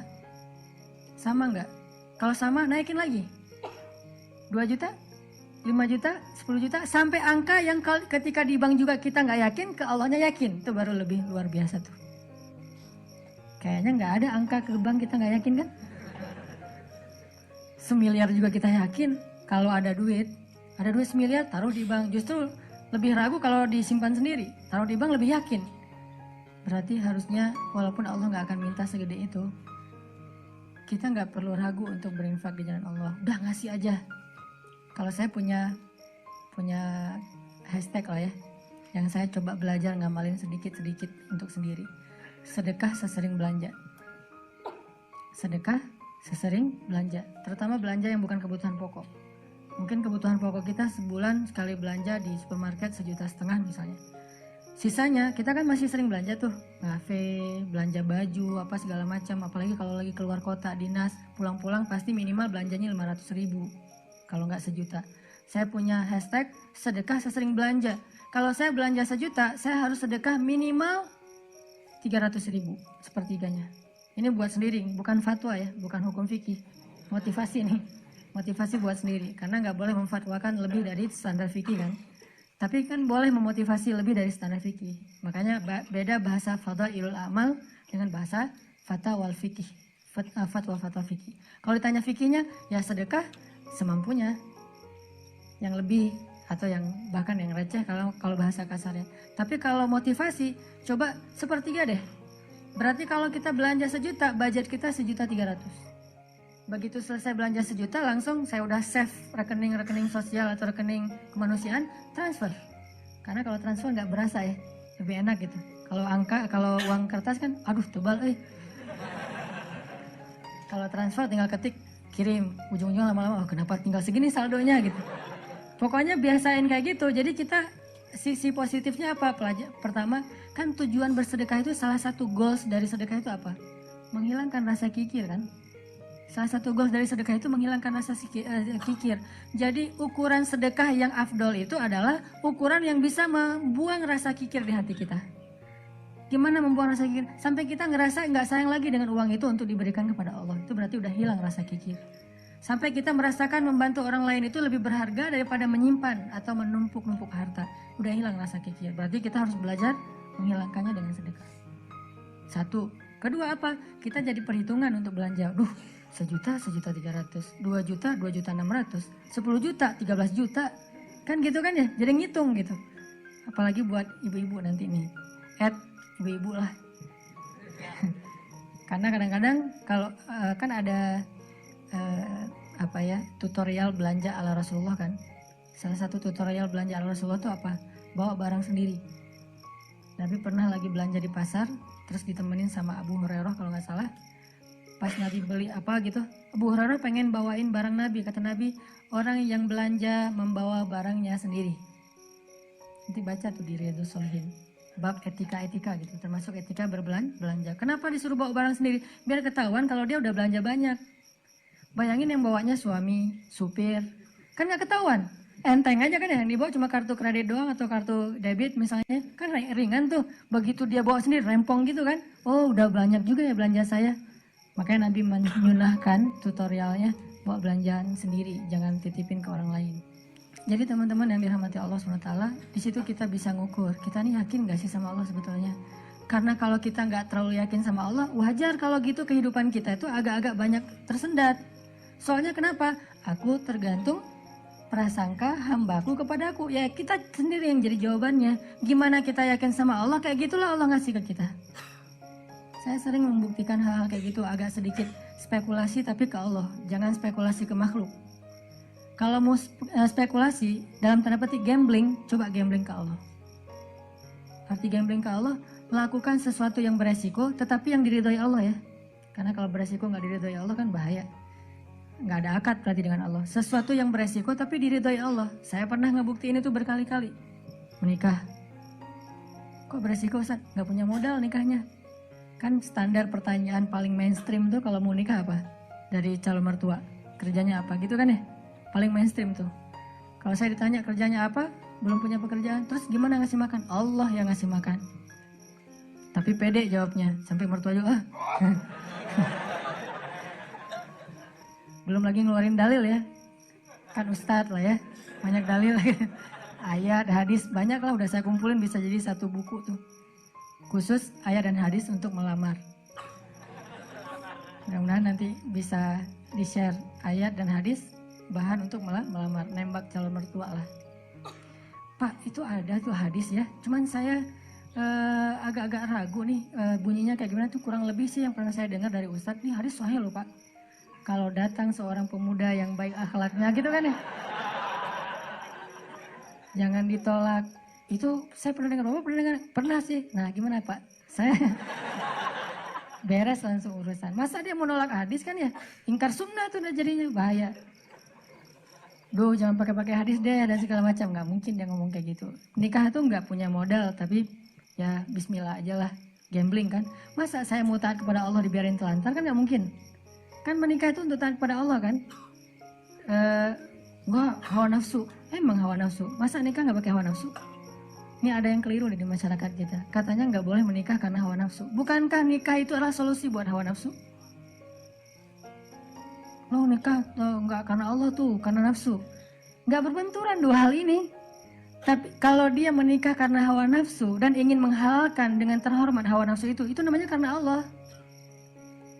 Sama nggak? Kalau sama, naikin lagi. 2 juta? 5 juta, 10 juta, sampai angka yang ketika di bank juga kita nggak yakin, ke Allahnya yakin. Itu baru lebih luar biasa tuh. Kayaknya nggak ada angka ke bank kita nggak yakin kan? 1 miliar juga kita yakin. Kalau ada duit 1 miliar, taruh di bank. Justru lebih ragu kalau disimpan sendiri. Taruh di bank lebih yakin. Berarti harusnya walaupun Allah nggak akan minta segede itu, kita nggak perlu ragu untuk berinfak di jalan Allah. Udah ngasih aja. Kalau saya punya hashtag lah ya, yang saya coba belajar ngamalin sedikit-sedikit untuk sendiri. Sedekah sesering belanja. Sedekah sesering belanja, terutama belanja yang bukan kebutuhan pokok. Mungkin kebutuhan pokok kita sebulan sekali belanja di supermarket 1,5 juta misalnya. Sisanya kita kan masih sering belanja tuh, ngafe, belanja baju, apa segala macam. Apalagi kalau lagi keluar kota, dinas, pulang-pulang pasti minimal belanjanya 500.000. Kalau nggak 1 juta. Saya punya hashtag sedekah sesering belanja. Kalau saya belanja 1 juta, saya harus sedekah minimal 300.000 sepertiganya. Ini buat sendiri, bukan fatwa ya, bukan hukum fikih. Motivasi nih, motivasi buat sendiri. Karena nggak boleh memfatwakan lebih dari standar fikih kan. Tapi kan boleh memotivasi lebih dari standar fikih. Makanya beda bahasa fadhailul amal dengan bahasa fatwa wal fikih. Fatwa fikih. Kalau ditanya fikihnya, ya sedekah semampunya, yang lebih atau yang bahkan yang receh kalau bahasa kasarnya. Tapi kalau motivasi, coba 1/3 deh. Berarti kalau kita belanja 1 juta, budget kita 1.300.000. Begitu selesai belanja 1 juta, langsung saya udah save rekening sosial atau rekening kemanusiaan, transfer. Karena kalau transfer nggak berasa ya, lebih enak gitu. Kalau uang kertas kan, aduh tebal Kalau transfer tinggal ketik, kirim. Ujung-ujungnya lama-lama, oh kenapa tinggal segini saldonya gitu. Pokoknya biasain kayak gitu. Jadi kita sisi positifnya apa? Pertama, kan tujuan bersedekah itu salah satu goals dari sedekah itu apa? Menghilangkan rasa kikir kan? Salah satu goals dari sedekah itu menghilangkan rasa kikir. Jadi ukuran sedekah yang afdol itu adalah ukuran yang bisa membuang rasa kikir di hati kita. Gimana membuang rasa kikir? Sampai kita ngerasa nggak sayang lagi dengan uang itu untuk diberikan kepada Allah. Itu berarti udah hilang rasa kikir. Sampai kita merasakan membantu orang lain itu lebih berharga daripada menyimpan atau menumpuk-numpuk harta. Udah hilang rasa kikir. Berarti kita harus belajar menghilangkannya dengan sedekah. Satu. Kedua apa? Kita jadi perhitungan untuk belanja. 1 juta, 1.300.000, 2 juta, 2.600.000, 10 juta, 13 juta. Kan gitu kan ya, jadi ngitung gitu. Apalagi buat ibu-ibu nanti nih. Ibu-ibu lah. Karena kadang-kadang kalau kan ada tutorial belanja ala Rasulullah kan. Salah satu tutorial belanja ala Rasulullah itu apa? Bawa barang sendiri. Nabi pernah lagi belanja di pasar, terus ditemenin sama Abu Hurairah kalau nggak salah. Pas Nabi beli apa gitu, Abu Hurairah pengen bawain barang Nabi. Kata Nabi, orang yang belanja membawa barangnya sendiri. Nanti baca tuh di Riyadhus Shalihin. Bab etika-etika gitu, termasuk etika berbelanja. Kenapa disuruh bawa barang sendiri? Biar ketahuan kalau dia udah belanja banyak. Bayangin yang bawanya suami, supir, kan nggak ketahuan. Enteng aja kan ya, yang dibawa cuma kartu kredit doang atau kartu debit misalnya. Kan ringan tuh, begitu dia bawa sendiri, rempong gitu kan. Oh udah banyak juga ya belanja saya. Makanya Nabi menyunahkan tutorialnya bawa belanjaan sendiri, jangan titipin ke orang lain. Jadi teman-teman yang dirahmati Allah SWT, di situ kita bisa ngukur, kita nih yakin gak sih sama Allah sebetulnya? Karena kalau kita nggak terlalu yakin sama Allah, wajar kalau gitu kehidupan kita itu agak-agak banyak tersendat. Soalnya kenapa? Aku tergantung prasangka hambaku kepadaku. Ya kita sendiri yang jadi jawabannya. Gimana kita yakin sama Allah, kayak gitulah Allah ngasih ke kita. Saya sering membuktikan hal-hal kayak gitu, agak sedikit spekulasi tapi ke Allah. Jangan spekulasi ke makhluk. Kalau mau spekulasi, dalam tanda petik gambling, coba gambling ke Allah. Arti gambling ke Allah, melakukan sesuatu yang beresiko, tetapi yang diridhoi Allah ya. Karena kalau beresiko nggak diridhoi Allah kan bahaya. Nggak ada akad berarti dengan Allah. Sesuatu yang beresiko tapi diridhoi Allah. Saya pernah ngebuktiin itu berkali-kali. Menikah. Kok beresiko Ustaz? Nggak punya modal nikahnya. Kan standar pertanyaan paling mainstream tuh kalau mau nikah apa? Dari calon mertua, kerjanya apa gitu kan ya? Paling mainstream tuh. Kalau saya ditanya kerjanya apa, belum punya pekerjaan, terus gimana ngasih makan? Allah yang ngasih makan. Tapi pede jawabnya, sampai mertua juga belum lagi ngeluarin dalil ya. Kan ustadz lah ya, banyak dalil ayat, hadis, banyak lah udah saya kumpulin bisa jadi satu buku tuh. Khusus ayat dan hadis untuk melamar. Mudah-mudahan nanti bisa di-share ayat dan hadis bahan untuk melamar, nembak calon mertua lah. Pak, itu ada tuh hadis ya, cuman saya agak-agak ragu nih bunyinya kayak gimana tuh, kurang lebih sih yang pernah saya dengar dari Ustadz, nih hadis sahih loh Pak. Kalau datang seorang pemuda yang baik akhlaknya gitu kan ya, jangan ditolak. Itu saya pernah dengar, Bapak pernah dengar? Pernah sih. Nah gimana Pak? Saya beres langsung urusan. Masa dia mau nolak hadis kan ya? Ingkar sunnah tuh udah jadinya bahaya. Duh jangan pakai hadis deh dan segala macam. Nggak mungkin dia ngomong kayak gitu. Nikah tuh nggak punya modal tapi ya bismillah aja lah. Gambling kan. Masa saya mau taat kepada Allah dibiarin telantar kan nggak mungkin. Kan menikah itu untuk taat kepada Allah kan. Gua hawa nafsu. Emang hawa nafsu. Masa nikah nggak pakai hawa nafsu? Ini ada yang keliru nih di masyarakat kita. Katanya nggak boleh menikah karena hawa nafsu. Bukankah nikah itu adalah solusi buat hawa nafsu? Lo nikah nggak karena Allah tuh, karena nafsu. Nggak berbenturan dua hal ini. Tapi kalau dia menikah karena hawa nafsu dan ingin menghalalkan dengan terhormat hawa nafsu itu namanya karena Allah.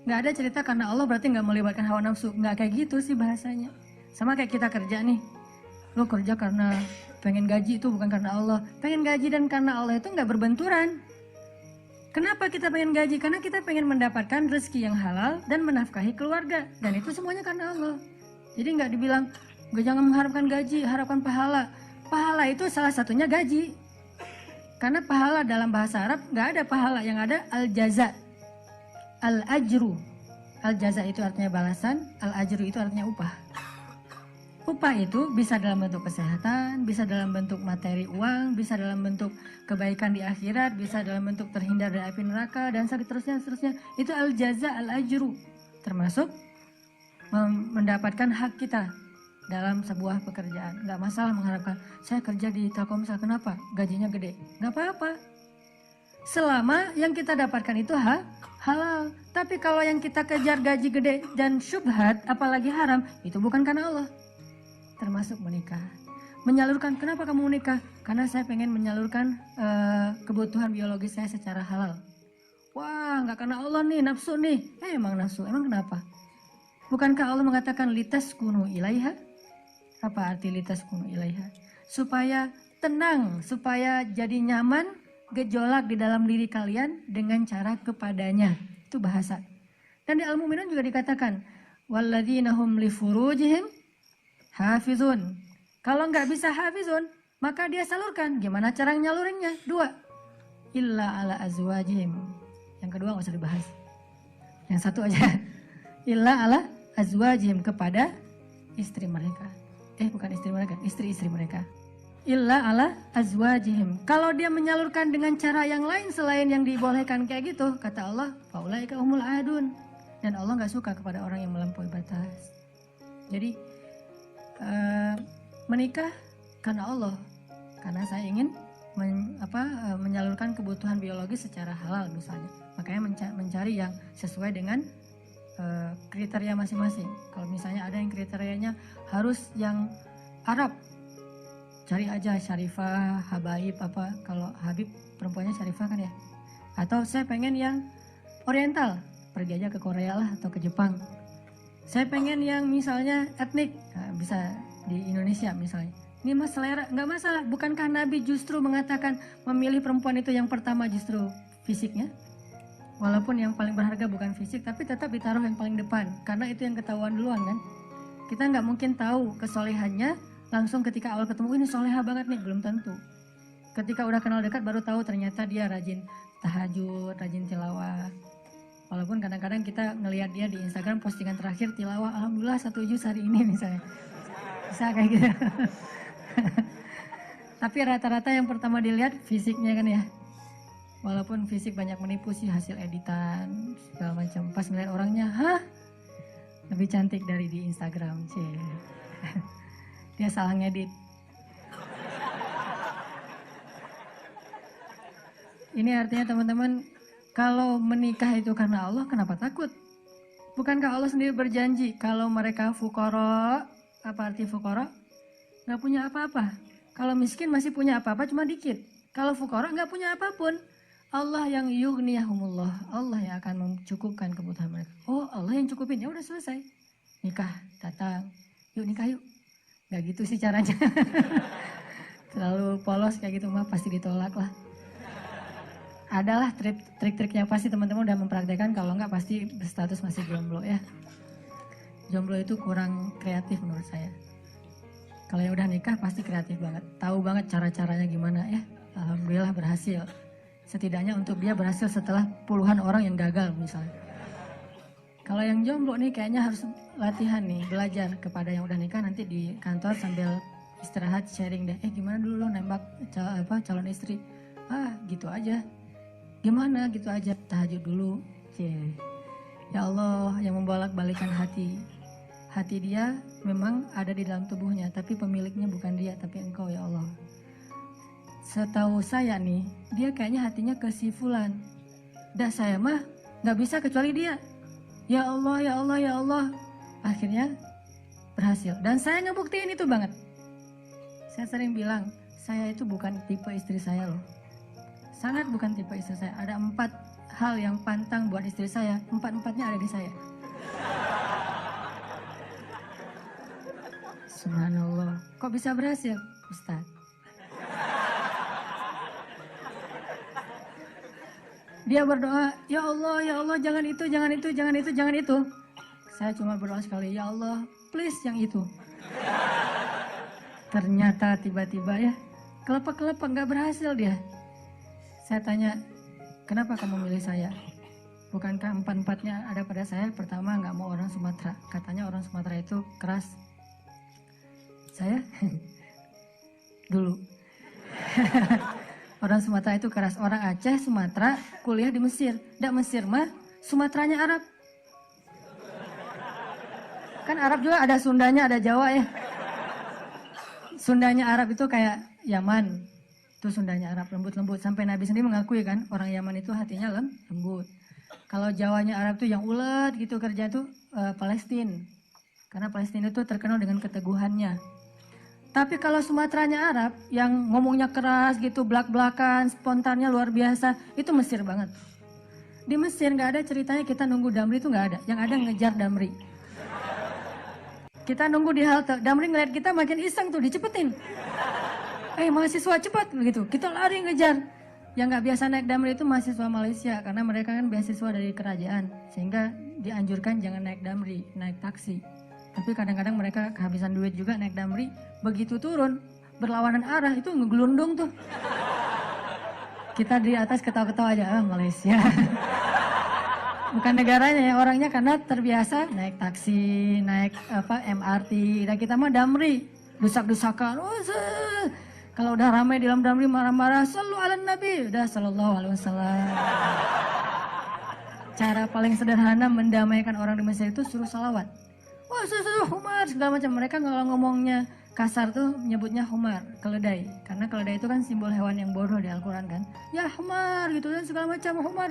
Nggak ada cerita karena Allah berarti nggak melibatkan hawa nafsu. Nggak kayak gitu sih bahasanya. Sama kayak kita kerja nih. Lo kerja karena pengen gaji itu bukan karena Allah. Pengen gaji dan karena Allah itu nggak berbenturan. Kenapa kita pengen gaji? Karena kita pengen mendapatkan rezeki yang halal dan menafkahi keluarga. Dan itu semuanya karena Allah. Jadi nggak dibilang, gue jangan mengharapkan gaji, harapkan pahala. Pahala itu salah satunya gaji. Karena pahala dalam bahasa Arab nggak ada pahala, yang ada al-jaza, al-ajru. Al-jaza itu artinya balasan, al-ajru itu artinya upah. Upah itu bisa dalam bentuk kesehatan, bisa dalam bentuk materi uang, bisa dalam bentuk kebaikan di akhirat, bisa dalam bentuk terhindar dari api neraka, dan seterusnya. Itu al-jaza, al-ajru. Termasuk mendapatkan hak kita dalam sebuah pekerjaan. Nggak masalah mengharapkan, saya kerja di Telkomsel, kenapa? Gajinya gede. Nggak apa-apa. Selama yang kita dapatkan itu halal. Tapi kalau yang kita kejar gaji gede dan syubhat, apalagi haram, itu bukan karena Allah. Termasuk menikah. Menyalurkan, kenapa kamu menikah? Karena saya pengen menyalurkan kebutuhan biologis saya secara halal. Wah, nggak karena Allah nih, nafsu nih. Emang nafsu, emang kenapa? Bukankah Allah mengatakan litas kunu ilaiha? Apa arti litas kunu ilaiha? Supaya tenang, supaya jadi nyaman, gejolak di dalam diri kalian dengan cara kepadanya. Itu bahasa. Dan di Al-Mu'minun juga dikatakan, walladzina hum li furujihim hafizun. Kalau nggak bisa hafizun, maka dia salurkan. Gimana cara nyalurinnya? 2. Illa ala azwajihim. Yang kedua nggak usah dibahas. Yang satu aja. Illa ala azwajihim, kepada istri mereka. Bukan istri mereka, istri-istri mereka. Illa ala azwajihim. Kalau dia menyalurkan dengan cara yang lain selain yang dibolehkan kayak gitu, kata Allah, faulaika humul adun. Dan Allah nggak suka kepada orang yang melampaui batas. Jadi menikah karena Allah, karena saya ingin menyalurkan kebutuhan biologis secara halal misalnya. Makanya mencari yang sesuai dengan kriteria masing-masing. Kalau misalnya ada yang kriterianya harus yang Arab, cari aja Syarifah, Habaib apa. Kalau Habib perempuannya Syarifah kan ya. Atau saya pengen yang Oriental, pergi aja ke Korea lah atau ke Jepang. Saya pengen yang misalnya etnik, nah, bisa di Indonesia misalnya. Ini mas selera, nggak masalah. Bukankah Nabi justru mengatakan memilih perempuan itu yang pertama justru fisiknya? Walaupun yang paling berharga bukan fisik, tapi tetap ditaruh yang paling depan. Karena itu yang ketahuan duluan kan. Kita nggak mungkin tahu kesolehannya langsung ketika awal ketemu, ini soleha banget nih, belum tentu. Ketika udah kenal dekat baru tahu ternyata dia rajin tahajud, rajin tilawah. Walaupun kadang-kadang kita ngelihat dia di Instagram postingan terakhir tilawah, alhamdulillah 1 juz hari ini misalnya. Bisa kayak gitu. Tapi rata-rata yang pertama dilihat fisiknya kan ya. Walaupun fisik banyak menipu sih, hasil editan segala macam. Pas ngeliat orangnya, lebih cantik dari di Instagram sih. Dia salah ngedit. Ini artinya teman-teman, kalau menikah itu karena Allah, kenapa takut? Bukankah Allah sendiri berjanji kalau mereka fuqara, apa arti fuqara? Nggak punya apa-apa. Kalau miskin masih punya apa-apa, cuma dikit. Kalau fuqara nggak punya apapun. Allah yang yughniyahumullah, Allah yang akan mencukupkan kebutuhan mereka. Oh, Allah yang cukupin, ya udah selesai. Nikah, datang, yuk nikah yuk. Nggak gitu sih caranya. Terlalu polos kayak gitu mah pasti ditolak lah. Adalah trik-triknya pasti teman-teman udah mempraktekkan, kalau nggak pasti berstatus masih jomblo ya. Jomblo itu kurang kreatif menurut saya. Kalau yang udah nikah pasti kreatif banget, tahu banget cara-caranya gimana ya. Alhamdulillah berhasil. Setidaknya untuk dia berhasil setelah puluhan orang yang gagal misalnya. Kalau yang jomblo nih kayaknya harus latihan nih, belajar kepada yang udah nikah, nanti di kantor sambil istirahat sharing deh. Gimana dulu lo nembak calon istri? Gitu aja. Gimana gitu aja, tahajud dulu. Ya Allah yang membolak-balikan hati. Hati dia memang ada di dalam tubuhnya, tapi pemiliknya bukan dia, tapi engkau ya Allah. Setahu saya nih, dia kayaknya hatinya ke si fulan. Dah saya mah gak bisa kecuali dia. Ya Allah, ya Allah, ya Allah. Akhirnya berhasil. Dan saya ngebuktiin itu banget. Saya sering bilang, saya itu bukan tipe istri saya loh. Sangat bukan tipe istri saya. Ada 4 hal yang pantang buat istri saya. 4-4-nya ada di saya. Subhanallah. Kok bisa berhasil, Ustaz? Dia berdoa, ya Allah, jangan itu, jangan itu, jangan itu, jangan itu. Saya cuma berdoa sekali, ya Allah, please yang itu. Ternyata tiba-tiba ya, kelepek-kelepek, gak berhasil dia. Saya tanya, kenapa kamu milih saya? bukankah empat-empatnya ada pada saya? Pertama, nggak mau orang Sumatera. Katanya orang Sumatera itu keras. Saya dulu. Orang Sumatera itu keras. Orang Aceh, Sumatera, kuliah di Mesir. Nggak Mesir mah, Sumateranya Arab. Kan Arab juga ada Sundanya, ada Jawa ya. Sundanya Arab itu kayak Yaman. Itu Sundanya Arab, lembut-lembut. Sampai Nabi sendiri mengakui kan, orang Yaman itu hatinya lembut. Kalau Jawanya Arab itu yang ulet gitu kerja itu Palestina. Karena Palestina itu terkenal dengan keteguhannya. Tapi kalau Sumateranya Arab, yang ngomongnya keras gitu, belak-belakan, spontannya luar biasa, itu Mesir banget. Di Mesir nggak ada ceritanya kita nunggu Damri itu nggak ada. Yang ada ngejar Damri. Kita nunggu di halte, Damri ngeliat kita makin iseng tuh, dicepetin. Mahasiswa cepat begitu. Kita lari ngejar. Yang nggak biasa naik Damri itu mahasiswa Malaysia, karena mereka kan beasiswa dari kerajaan, sehingga dianjurkan jangan naik Damri, naik taksi. Tapi kadang-kadang mereka kehabisan duit juga naik Damri, begitu turun berlawanan arah itu ngegelundung tuh. Kita di atas ketawa-ketawa aja, Malaysia. Bukan negaranya ya, orangnya karena terbiasa naik taksi, naik MRT. Dan kita mah Damri, dusak-dusakan. Kalau udah ramai di dalam Damri marah-marah, sallu ala Nabi, udah sallallahu alaihi wasallam. Cara paling sederhana mendamaikan orang di Mesir itu suruh salawat. Wah, humar segala macam. Mereka kalau ngomongnya kasar tuh nyebutnya humar, keledai. Karena keledai itu kan simbol hewan yang bodoh di Al-Quran kan. Ya humar gitu dan segala macam humar.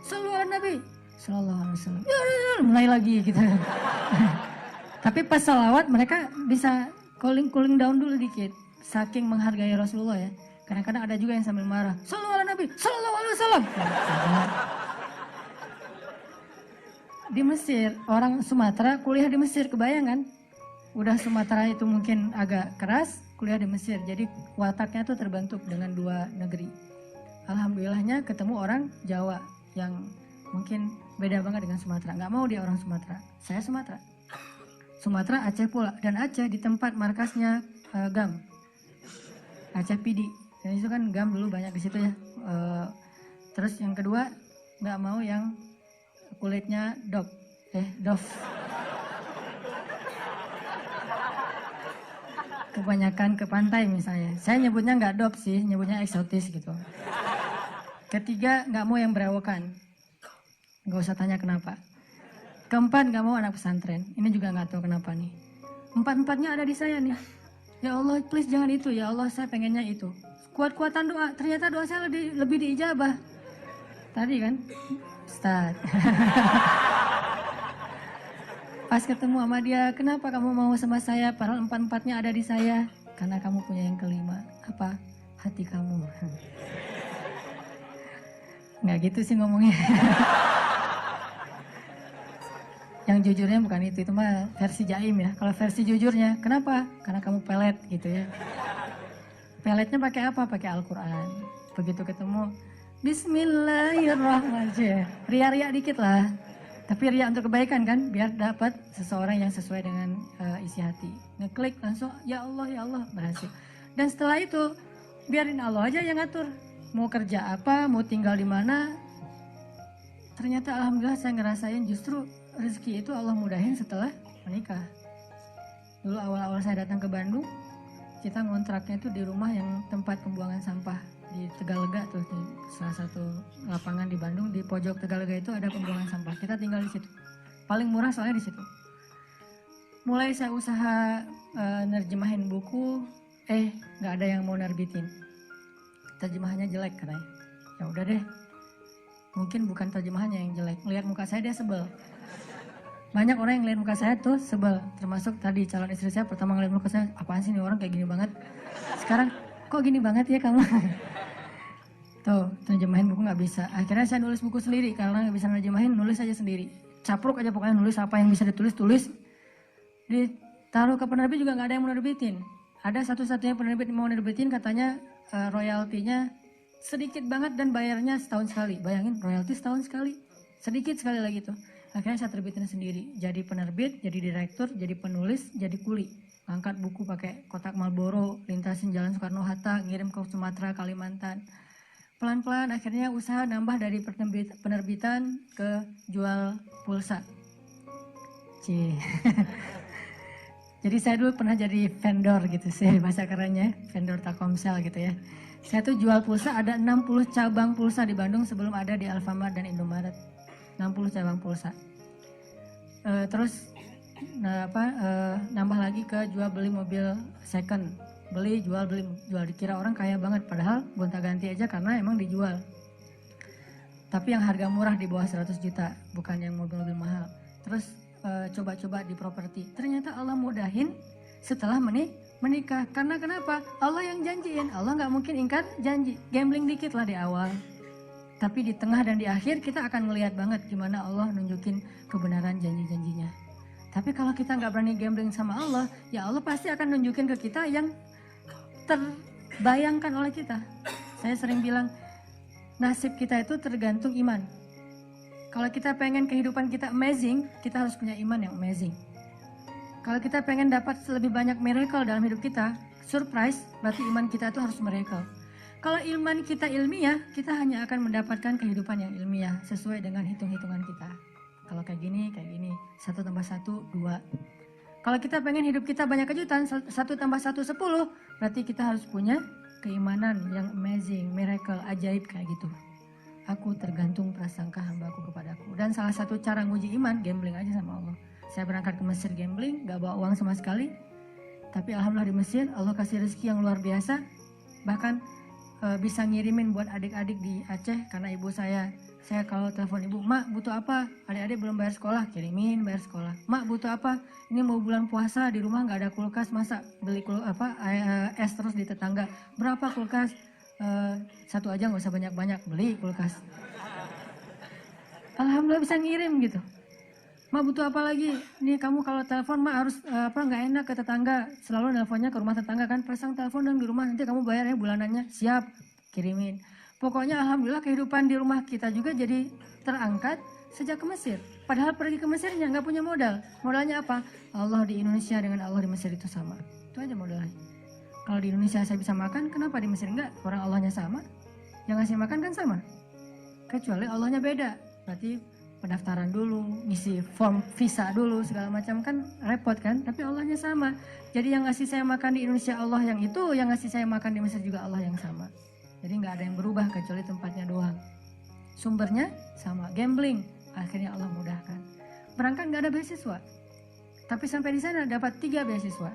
Sallu ala Nabi sallallahu alaihi wasallam. Ya, mulai lagi gitu. Tapi pas salawat mereka bisa cooling down dulu dikit. Saking menghargai Rasulullah ya. Kadang-kadang ada juga yang sambil marah. Sallu ala Nabi sallallahu alaihi wasallam. Di Mesir, orang Sumatera kuliah di Mesir, kebayang kan? Udah Sumatera itu mungkin agak keras, kuliah di Mesir. Jadi wataknya tuh terbentuk dengan dua negeri. Alhamdulillahnya ketemu orang Jawa yang mungkin beda banget dengan Sumatera. Nggak mau dia orang Sumatera. Saya Sumatera. Sumatera Aceh pula. Dan Aceh di tempat markasnya GAM. Aceh PD. Dan itu kan GAM dulu banyak di situ ya. Terus yang kedua, nggak mau yang kulitnya dof. Kebanyakan ke pantai misalnya. Saya nyebutnya nggak dof sih, nyebutnya eksotis gitu. Ketiga, nggak mau yang berewokan. Nggak usah tanya kenapa. Keempat, nggak mau anak pesantren. Ini juga nggak tahu kenapa nih. Empat-empatnya ada di saya nih. Ya Allah, please jangan itu. Ya Allah, saya pengennya itu. Kuat-kuatan doa. Ternyata doa saya lebih diijabah. Tadi kan, Ustaz. Pas ketemu sama dia, kenapa kamu mau sama saya? Padahal empat-empatnya ada di saya. Karena kamu punya yang kelima. Apa? Hati kamu. Nggak gitu sih ngomongnya. Yang jujurnya bukan itu mah versi jaim ya. Kalau versi jujurnya, kenapa? Karena kamu pelet gitu ya. Peletnya pakai apa? Pakai Al-Quran. Begitu ketemu, Bismillahirrahmanirrahim. Ria-ria dikit lah. Tapi ria untuk kebaikan kan, biar dapat seseorang yang sesuai dengan isi hati. Ngeklik langsung, ya Allah, berhasil. Dan setelah itu, biarin Allah aja yang ngatur. Mau kerja apa, mau tinggal di mana. Ternyata alhamdulillah saya ngerasain justru rezeki itu Allah mudahin setelah menikah. Dulu awal-awal saya datang ke Bandung, kita ngontraknya itu di rumah yang tempat pembuangan sampah di Tegalega tuh, di salah satu lapangan di Bandung, di pojok Tegalega itu ada pembuangan sampah. Kita tinggal di situ. Paling murah soalnya di situ. Mulai saya usaha nerjemahin buku, nggak ada yang mau nerbitin. Terjemahannya jelek katanya. Ya udah deh. Mungkin bukan terjemahannya yang jelek. Lihat muka saya dia sebel. Banyak orang yang lihat muka saya tuh sebel. Termasuk tadi calon istri saya pertama ngeliat muka saya, apaan sih nih orang kayak gini banget. Sekarang kok gini banget ya kamu. Tuh, terjemahin buku nggak bisa. Akhirnya saya nulis buku sendiri karena nggak bisa nerjemahin, nulis aja sendiri. Capruk aja pokoknya, nulis apa yang bisa ditulis. Ditaruh ke penerbit juga nggak ada yang mau nerbitin. Ada satu-satunya penerbit yang mau nerbitin, katanya royaltinya sedikit banget dan bayarnya setahun sekali. Bayangin royalti setahun sekali, sedikit sekali lagi tuh. Akhirnya saya terbitin sendiri. Jadi penerbit, jadi direktur, jadi penulis, jadi kuli. Angkat buku pakai kotak Marlboro, lintasin jalan Soekarno-Hatta, ngirim ke Sumatera, Kalimantan. pelan-pelan akhirnya usaha nambah dari penerbitan ke jual pulsa. Jadi saya dulu pernah jadi vendor gitu sih, bahasa kerennya, vendor Telkomsel gitu ya. Saya tuh jual pulsa, ada 60 cabang pulsa di Bandung sebelum ada di Alfamart dan Indomaret. 60 cabang pulsa. Terus nambah lagi ke jual beli mobil second. Beli, jual, dikira orang kaya banget, padahal gonta-ganti aja karena emang dijual. Tapi yang harga murah di bawah 100 juta, bukan yang mobil-mobil mahal. Terus coba-coba di properti. Ternyata Allah mudahin setelah menikah. Karena kenapa? Allah yang janjiin. Allah nggak mungkin ingkar janji. Gambling dikit lah di awal. Tapi di tengah dan di akhir kita akan melihat banget gimana Allah nunjukin kebenaran janji-janjinya. Tapi kalau kita nggak berani gambling sama Allah, ya Allah pasti akan nunjukin ke kita yang terbayangkan oleh kita. Saya sering bilang, nasib kita itu tergantung iman. Kalau kita pengen kehidupan kita amazing, kita harus punya iman yang amazing. Kalau kita pengen dapat lebih banyak miracle dalam hidup kita, surprise, berarti iman kita itu harus miracle. Kalau iman kita ilmiah, kita hanya akan mendapatkan kehidupan yang ilmiah sesuai dengan hitung-hitungan kita. Kalau kayak gini, 1 tambah 1, 2. Kalau kita pengen hidup kita banyak kejutan, 1 tambah 1, 10, berarti kita harus punya keimanan yang amazing, miracle, ajaib kayak gitu. Aku tergantung prasangka hambaku kepadaku. Dan salah satu cara nguji iman, gambling aja sama Allah. Saya berangkat ke Mesir gambling, gak bawa uang sama sekali. Tapi alhamdulillah di Mesir, Allah kasih rezeki yang luar biasa. Bahkan bisa ngirimin buat adik-adik di Aceh, karena ibu saya kalau telepon ibu, "Mak butuh apa? Adik-adik belum bayar sekolah," kirimin bayar sekolah. "Mak butuh apa? Ini mau bulan puasa, di rumah gak ada kulkas, masa beli es terus di tetangga. Berapa kulkas? 1 aja, gak usah banyak-banyak, beli kulkas." Alhamdulillah bisa ngirim gitu. "Mak butuh apa lagi? Nih kamu kalau telepon mak harus nggak enak ke tetangga. Selalu nelponnya ke rumah tetangga kan. Pasang telepon dong di rumah, nanti kamu bayarnya bulanannya." Siap, kirimin. Pokoknya alhamdulillah kehidupan di rumah kita juga jadi terangkat sejak ke Mesir. Padahal pergi ke Mesirnya nggak punya modal. Modalnya apa? Allah di Indonesia dengan Allah di Mesir itu sama. Itu aja modalnya. Kalau di Indonesia saya bisa makan, kenapa di Mesir enggak? Orang Allahnya sama. Yang ngasih makan kan sama. Kecuali Allahnya beda. Berarti pendaftaran dulu, ngisi form visa dulu, segala macam kan repot kan, tapi Allahnya sama. Jadi yang ngasih saya makan di Indonesia Allah yang itu, yang ngasih saya makan di Mesir juga Allah yang sama. Jadi nggak ada yang berubah kecuali tempatnya doang. Sumbernya sama, gambling, akhirnya Allah mudahkan. Berangkat nggak ada beasiswa, tapi sampai di sana dapat 3 beasiswa.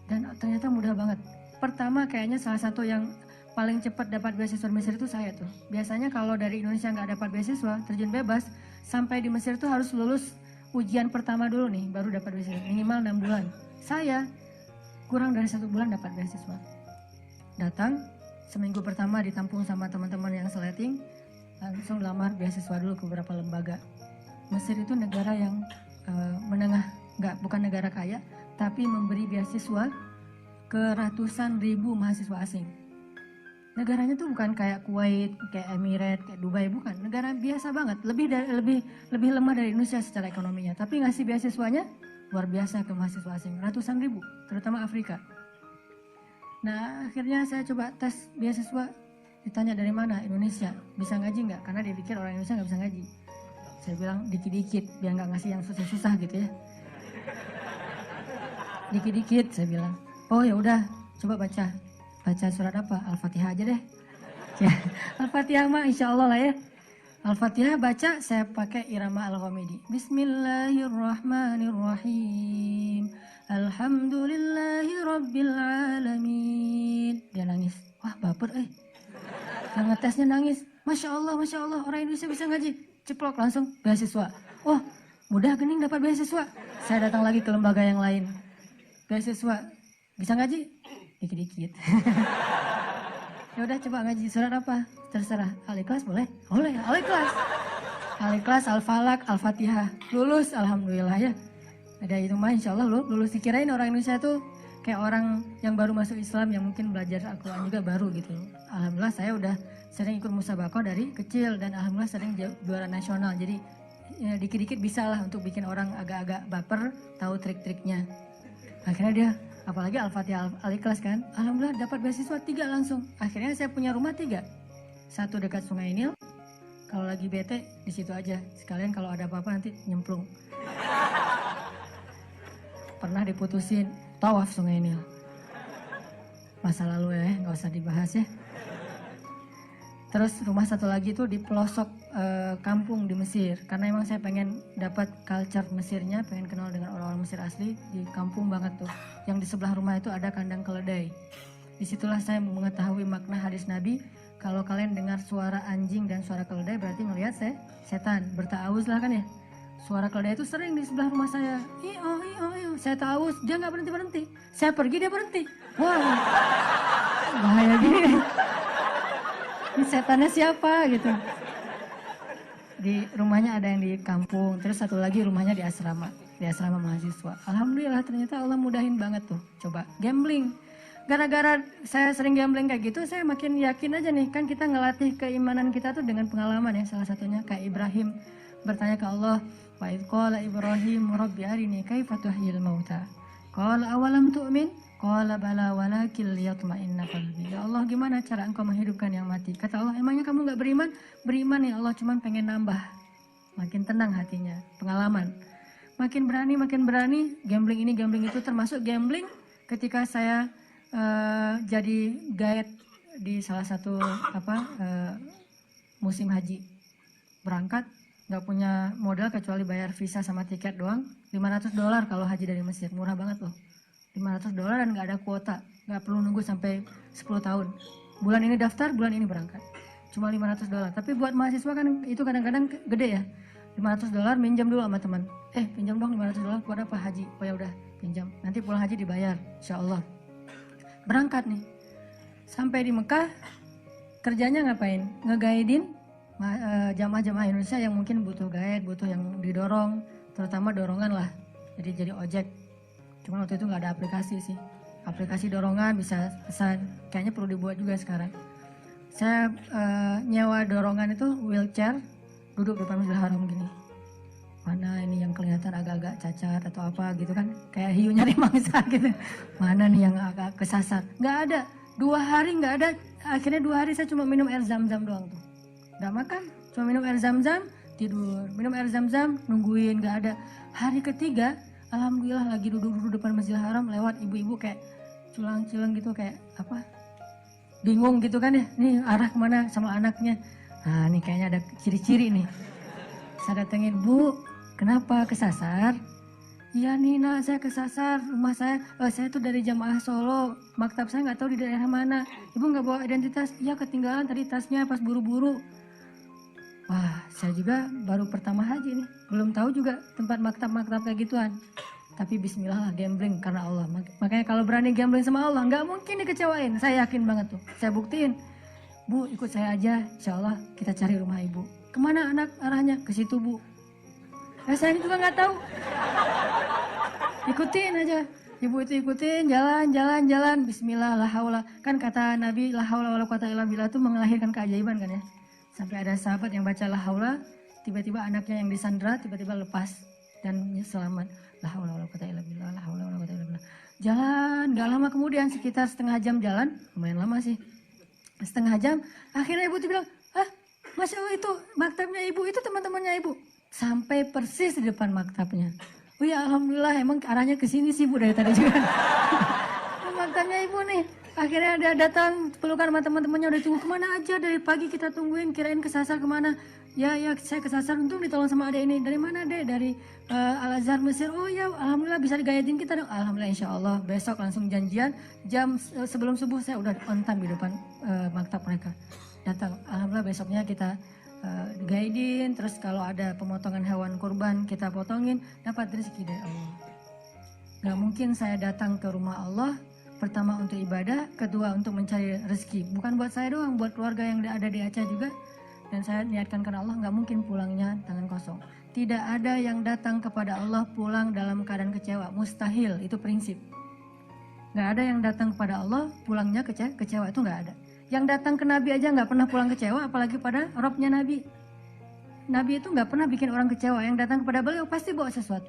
Dan ternyata mudah banget. Pertama kayaknya salah satu yang paling cepat dapat beasiswa di Mesir itu saya tuh. Biasanya kalau dari Indonesia nggak dapat beasiswa, terjun bebas, sampai di Mesir tuh harus lulus ujian pertama dulu nih, baru dapat beasiswa, minimal 6 bulan. Saya kurang dari 1 bulan dapat beasiswa. Datang, seminggu pertama ditampung sama teman-teman yang seleting, langsung lamar beasiswa dulu ke beberapa lembaga. Mesir itu negara yang menengah, bukan negara kaya, tapi memberi beasiswa ke ratusan ribu mahasiswa asing. Negaranya tuh bukan kayak Kuwait, kayak Emirat, kayak Dubai, bukan. Negara biasa banget, lebih lemah dari Indonesia secara ekonominya. Tapi ngasih beasiswanya luar biasa ke mahasiswa asing, ratusan ribu, terutama Afrika. Nah akhirnya saya coba tes beasiswa, ditanya dari mana, Indonesia, bisa ngaji nggak? Karena dia pikir orang Indonesia nggak bisa ngaji. Saya bilang dikit-dikit, biar nggak ngasih yang susah-susah gitu ya. Dikit-dikit saya bilang. Oh ya udah, coba baca surat apa? Al-Fatihah aja deh. Ya, Al-Fatihah mah insya Allah lah ya. Al-Fatihah baca, saya pakai irama Al-Ghamidi. Bismillahirrahmanirrahim. Alhamdulillahi rabbil alamin. Dia nangis. Wah baper Yang ngetesnya nangis. Masya Allah, orang Indonesia bisa ngaji. Ceplok langsung beasiswa. Oh mudah gening dapat beasiswa. Saya datang lagi ke lembaga yang lain. Beasiswa, bisa ngaji? Dikit-dikit. Ya udah coba ngaji surat apa? Terserah. Al-Ikhlas boleh? Boleh. Al-Ikhlas. Al-Ikhlas, Al-Falaq, Al-Fatihah. Lulus alhamdulillah ya. Ada itu mah insya Allah lulus. Dikirain orang Indonesia tuh kayak orang yang baru masuk Islam yang mungkin belajar Al-Quran juga baru gitu. Alhamdulillah saya udah sering ikut musabaqah dari kecil dan alhamdulillah sering juara nasional. Jadi ya, dikit-dikit bisa lah untuk bikin orang agak-agak baper, tahu trik-triknya. Akhirnya dia, apalagi Al-Fatihah, Al-Ikhlas kan, alhamdulillah dapat beasiswa 3 langsung. Akhirnya saya punya rumah 3. satu dekat Sungai Nil. Kalau lagi bete di situ aja. Sekalian kalau ada apa-apa nanti nyemplung. Pernah diputusin, tawaf Sungai Nil. Masa lalu ya, nggak usah dibahas ya. Terus rumah satu lagi tuh di pelosok kampung di Mesir. Karena emang saya pengen dapat culture Mesirnya, pengen kenal dengan orang-orang Mesir asli. Di kampung banget tuh. Yang di sebelah rumah itu ada kandang keledai. Disitulah saya mengetahui makna hadis Nabi. Kalau kalian dengar suara anjing dan suara keledai berarti ngelihat saya setan. Bertawuz lah kan ya. Suara keledai itu sering di sebelah rumah saya. Iyo. Saya ta'awuz, dia nggak berhenti. Saya pergi, dia berhenti. Wah, bahaya gini. Ini setannya siapa gitu. Di rumahnya ada yang di kampung, terus satu lagi rumahnya di asrama mahasiswa. Alhamdulillah ternyata Allah mudahin banget tuh. Coba gambling. Gara-gara saya sering gambling kayak gitu, saya makin yakin aja nih, kan kita ngelatih keimanan kita tuh dengan pengalaman ya. Salah satunya kayak Ibrahim bertanya ke Allah, wa idh qala Ibrahim rabbi arini kaifa tuhyil mauta. Qala awalam tu'min? Qala bala walakin liyatma'inna qalbi. Ya Allah, gimana cara engkau menghidupkan yang mati? Kata Allah, emangnya kamu nggak beriman? Beriman ya Allah, cuman pengen nambah. Makin tenang hatinya, pengalaman. Makin berani, gambling ini, gambling itu, termasuk gambling ketika saya jadi guide di salah satu musim haji. Berangkat, nggak punya modal kecuali bayar visa sama tiket doang. $500 kalau haji dari Mesir, murah banget loh. $500 dan nggak ada kuota, nggak perlu nunggu sampai 10 tahun. Bulan ini daftar, bulan ini berangkat. Cuma $500. Tapi buat mahasiswa kan itu kadang-kadang gede ya. $500 minjam dulu sama teman. Pinjam dong $500 buat apa haji? Oh ya udah, pinjam. Nanti pulang haji dibayar, insya Allah. Berangkat nih. Sampai di Mekah, kerjanya ngapain? Ngeguidein jamaah-jamaah Indonesia yang mungkin butuh guide, butuh yang didorong, terutama dorongan lah. Jadi ojek. Cuma waktu itu nggak ada aplikasi sih. Aplikasi dorongan bisa pesan. Kayaknya perlu dibuat juga sekarang. Saya nyewa dorongan itu wheelchair, duduk depan Masjidil Haram gini. Mana ini yang kelihatan agak-agak cacat atau apa gitu kan. Kayak hiu nyari mangsa gitu. Mana nih yang agak kesasar. Nggak ada. 2 hari nggak ada. Akhirnya 2 hari saya cuma minum air zam-zam doang tuh. Nggak makan. Cuma minum air zam-zam, tidur. Minum air zam-zam, nungguin. Nggak ada. Hari ketiga, alhamdulillah lagi duduk-duduk depan Masjidil Haram, lewat ibu-ibu kayak culang-culang gitu, kayak apa, bingung gitu kan ya, nih arah kemana sama anaknya. Nah ini kayaknya ada ciri-ciri nih. Saya datengin, Bu, kenapa kesasar? Iya nih nak, saya kesasar, rumah saya tuh dari jamaah Solo, maktab saya nggak tahu di daerah mana. Ibu nggak bawa identitas? Iya ketinggalan tadi tasnya pas buru-buru. Wah, saya juga baru pertama haji nih, belum tahu juga tempat maktab-maktab kayak gituan. Tapi bismillah lah, gambling karena Allah. Makanya kalau berani gambling sama Allah, nggak mungkin dikecewain. Saya yakin banget tuh, saya buktiin. Bu, ikut saya aja, insya Allah kita cari rumah ibu. Kemana anak arahnya? Ke situ Bu. Saya juga nggak tahu. Ikutin aja. Ibu itu ikutin, jalan. Bismillah, la haula. Kan kata Nabi, la haula wala quwata illa billah itu melahirkan keajaiban kan ya. Sampai ada sahabat yang baca la haula, tiba-tiba anaknya yang disandra tiba-tiba lepas dan selamat. La haula wala quwata illa billah, la haula wala quwata illa billah. Jalan, gak lama kemudian sekitar setengah jam jalan, lumayan lama sih. Setengah jam, akhirnya ibu tuh bilang, Masya Allah itu maktabnya ibu, itu teman-temannya ibu. Sampai persis di depan maktabnya. Oh ya alhamdulillah, emang arahnya ke sini sih Bu dari tadi juga. Maktabnya ibu nih. Akhirnya dia datang, pelukan sama teman-temannya, udah tunggu kemana aja dari pagi kita tungguin, kirain kesasar kemana. Ya saya kesasar, untung ditolong sama adek ini. Dari mana dek? Dari Al-Azhar Mesir. Oh ya alhamdulillah bisa digayadin kita dong. Alhamdulillah insya Allah. Besok langsung janjian, jam sebelum subuh saya udah on time di depan maktab mereka. Datang, alhamdulillah besoknya kita guidein, terus kalau ada pemotongan hewan kurban kita potongin, dapat rezeki dari Allah. Gak mungkin saya datang ke rumah Allah, pertama untuk ibadah, kedua untuk mencari rezeki. Bukan buat saya doang, buat keluarga yang ada di Aceh juga. Dan saya niatkan karena Allah, gak mungkin pulangnya tangan kosong. Tidak ada yang datang kepada Allah pulang dalam keadaan kecewa, mustahil, itu prinsip. Gak ada yang datang kepada Allah pulangnya kecewa, itu gak ada. Yang datang ke Nabi aja nggak pernah pulang kecewa, apalagi pada robnya Nabi. Nabi itu nggak pernah bikin orang kecewa. Yang datang kepada beliau pasti bawa sesuatu.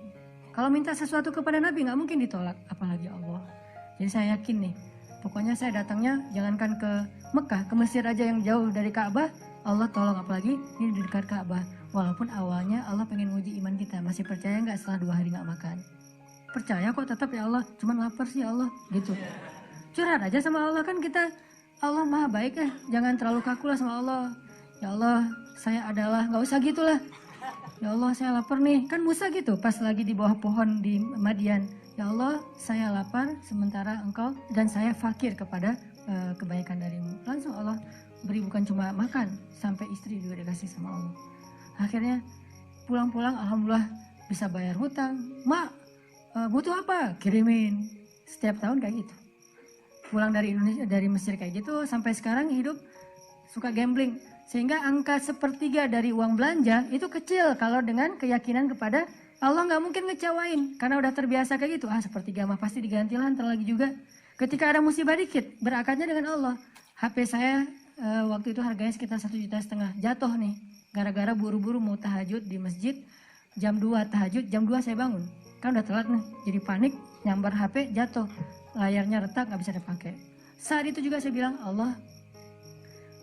Kalau minta sesuatu kepada Nabi nggak mungkin ditolak, apalagi Allah. Jadi saya yakin nih, Pokoknya saya datangnya jangankan ke Mekah, ke Mesir aja yang jauh dari Ka'bah, Allah tolong, apalagi ini di dekat Ka'bah. Walaupun awalnya Allah pengen nguji iman kita, masih percaya nggak setelah 2 hari nggak makan? Percaya kok tetap ya Allah, cuman lapar sih ya Allah, gitu. Curhat aja sama Allah, kan kita, Allah maha baik ya, jangan terlalu kaku lah sama Allah. Ya Allah, saya adalah, nggak usah gitulah. Ya Allah, saya lapar nih, kan Musa gitu, pas lagi di bawah pohon di Madian. Ya Allah, saya lapar sementara engkau dan saya fakir kepada kebaikan darimu. Langsung Allah beri, bukan cuma makan, sampai istri juga dikasih sama Allah. Akhirnya pulang-pulang alhamdulillah bisa bayar hutang. Mak, butuh apa? Kirimin. Setiap tahun kayak gitu. Pulang dari Indonesia, dari Mesir kayak gitu, sampai sekarang hidup suka gambling. Sehingga angka 1/3 dari uang belanja itu kecil kalau dengan keyakinan kepada Allah, nggak mungkin ngecewain. Karena udah terbiasa kayak gitu. 1/3 mah pasti diganti lah, ntar lagi juga. Ketika ada musibah dikit, berakatnya dengan Allah. HP saya waktu itu harganya sekitar 1,5 juta. Jatuh nih. Gara-gara buru-buru mau tahajud di masjid. Jam 2 tahajud, jam 2 saya bangun. Kan udah telat nih. Jadi panik, nyambar HP, jatuh. Layarnya retak, nggak bisa dipakai. Saat itu juga saya bilang, Allah,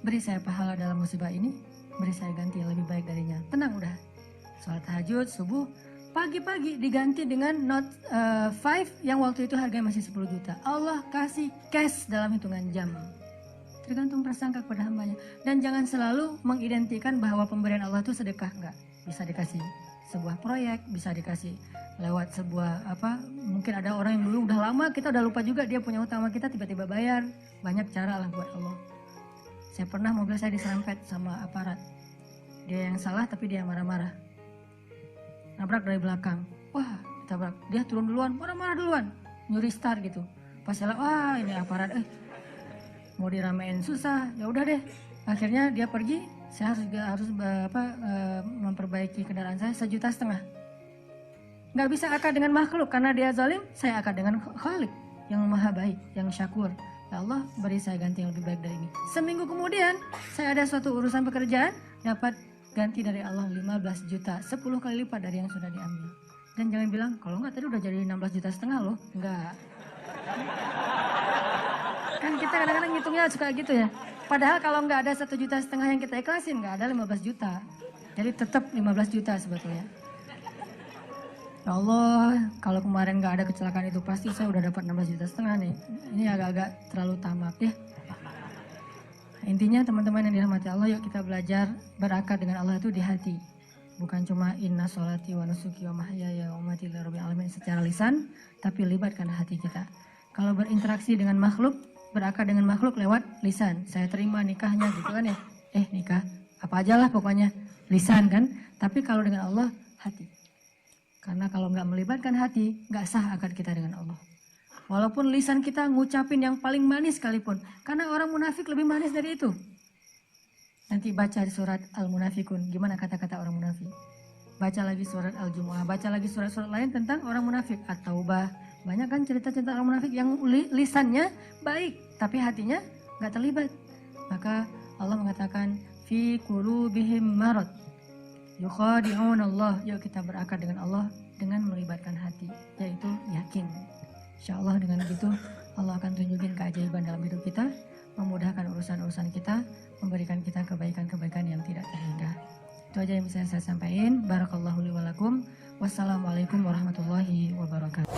beri saya pahala dalam musibah ini, beri saya ganti yang lebih baik darinya. Tenang udah. Sholat tahajud, subuh, pagi-pagi diganti dengan Note 5 yang waktu itu harganya masih 10 juta. Allah kasih cash dalam hitungan jam. Tergantung prasangka kepada hambanya. Dan jangan selalu mengidentikan bahwa pemberian Allah itu sedekah. Enggak. Bisa dikasih sebuah proyek, bisa dikasih lewat sebuah mungkin ada orang yang dulu udah lama, kita udah lupa juga dia punya utang sama kita, tiba-tiba bayar. Banyak cara lah buat Allah. Saya pernah mobil saya diserempet sama aparat. Dia yang salah tapi dia marah-marah. Nabrak dari belakang. Wah, tabrak. Dia turun duluan, marah-marah duluan. Nyuri start gitu. Pas saya, wah ini aparat, mau diramein susah. Ya udah deh. Akhirnya dia pergi. Saya harus memperbaiki kendaraan saya 1,5 juta. Nggak bisa akad dengan makhluk karena dia zalim. Saya akad dengan Khalik yang maha baik, yang syakur. Ya Allah, beri saya ganti yang lebih baik dari ini. Seminggu kemudian, saya ada suatu urusan pekerjaan, dapat ganti dari Allah 15 juta, 10 kali lipat dari yang sudah diambil. Dan jangan bilang, kalau enggak tadi udah jadi 16,5 juta loh. Enggak. Kan kita kadang-kadang ngitungnya suka gitu ya. Padahal kalau enggak ada 1,5 juta yang kita ikhlasin, enggak ada 15 juta. Jadi tetap 15 juta sebetulnya. Ya Allah, kalau kemarin enggak ada kecelakaan itu pasti saya udah dapat 16,5 juta nih. Ini agak-agak terlalu tamak ya. Intinya teman-teman yang dirahmati Allah, yuk kita belajar berakad dengan Allah itu di hati. Bukan cuma inna sholati wa nusuki wa mahyaya wa mamati lillahi rabbil alamin secara lisan, tapi libatkan hati kita. Kalau berinteraksi dengan makhluk, berakad dengan makhluk lewat lisan. Saya terima nikahnya gitu kan ya. Nikah, apa aja lah pokoknya. Lisan kan. Tapi kalau dengan Allah, hati. Karena kalau nggak melibatkan hati, nggak sah akad kita dengan Allah. Walaupun lisan kita ngucapin yang paling manis sekalipun. Karena orang munafik lebih manis dari itu. Nanti baca di surat Al-Munafikun. Gimana kata-kata orang munafik. Baca lagi surat Al-Jumu'ah. Baca lagi surat-surat lain tentang orang munafik. At-Taubah. Banyak kan cerita-cerita orang munafik yang lisannya baik. Tapi hatinya nggak terlibat. Maka Allah mengatakan. Fi qulubihim marad. Yukhadi'un Allah. Yuk kita berakad dengan Allah. Dengan melibatkan hati. Yaitu yakin. Insya Allah dengan begitu Allah akan tunjukin keajaiban dalam hidup kita, memudahkan urusan-urusan kita, memberikan kita kebaikan-kebaikan yang tidak terhingga. Itu aja yang bisa saya sampaikan. Barakallahu li wa lakum. Wassalamualaikum warahmatullahi wabarakatuh.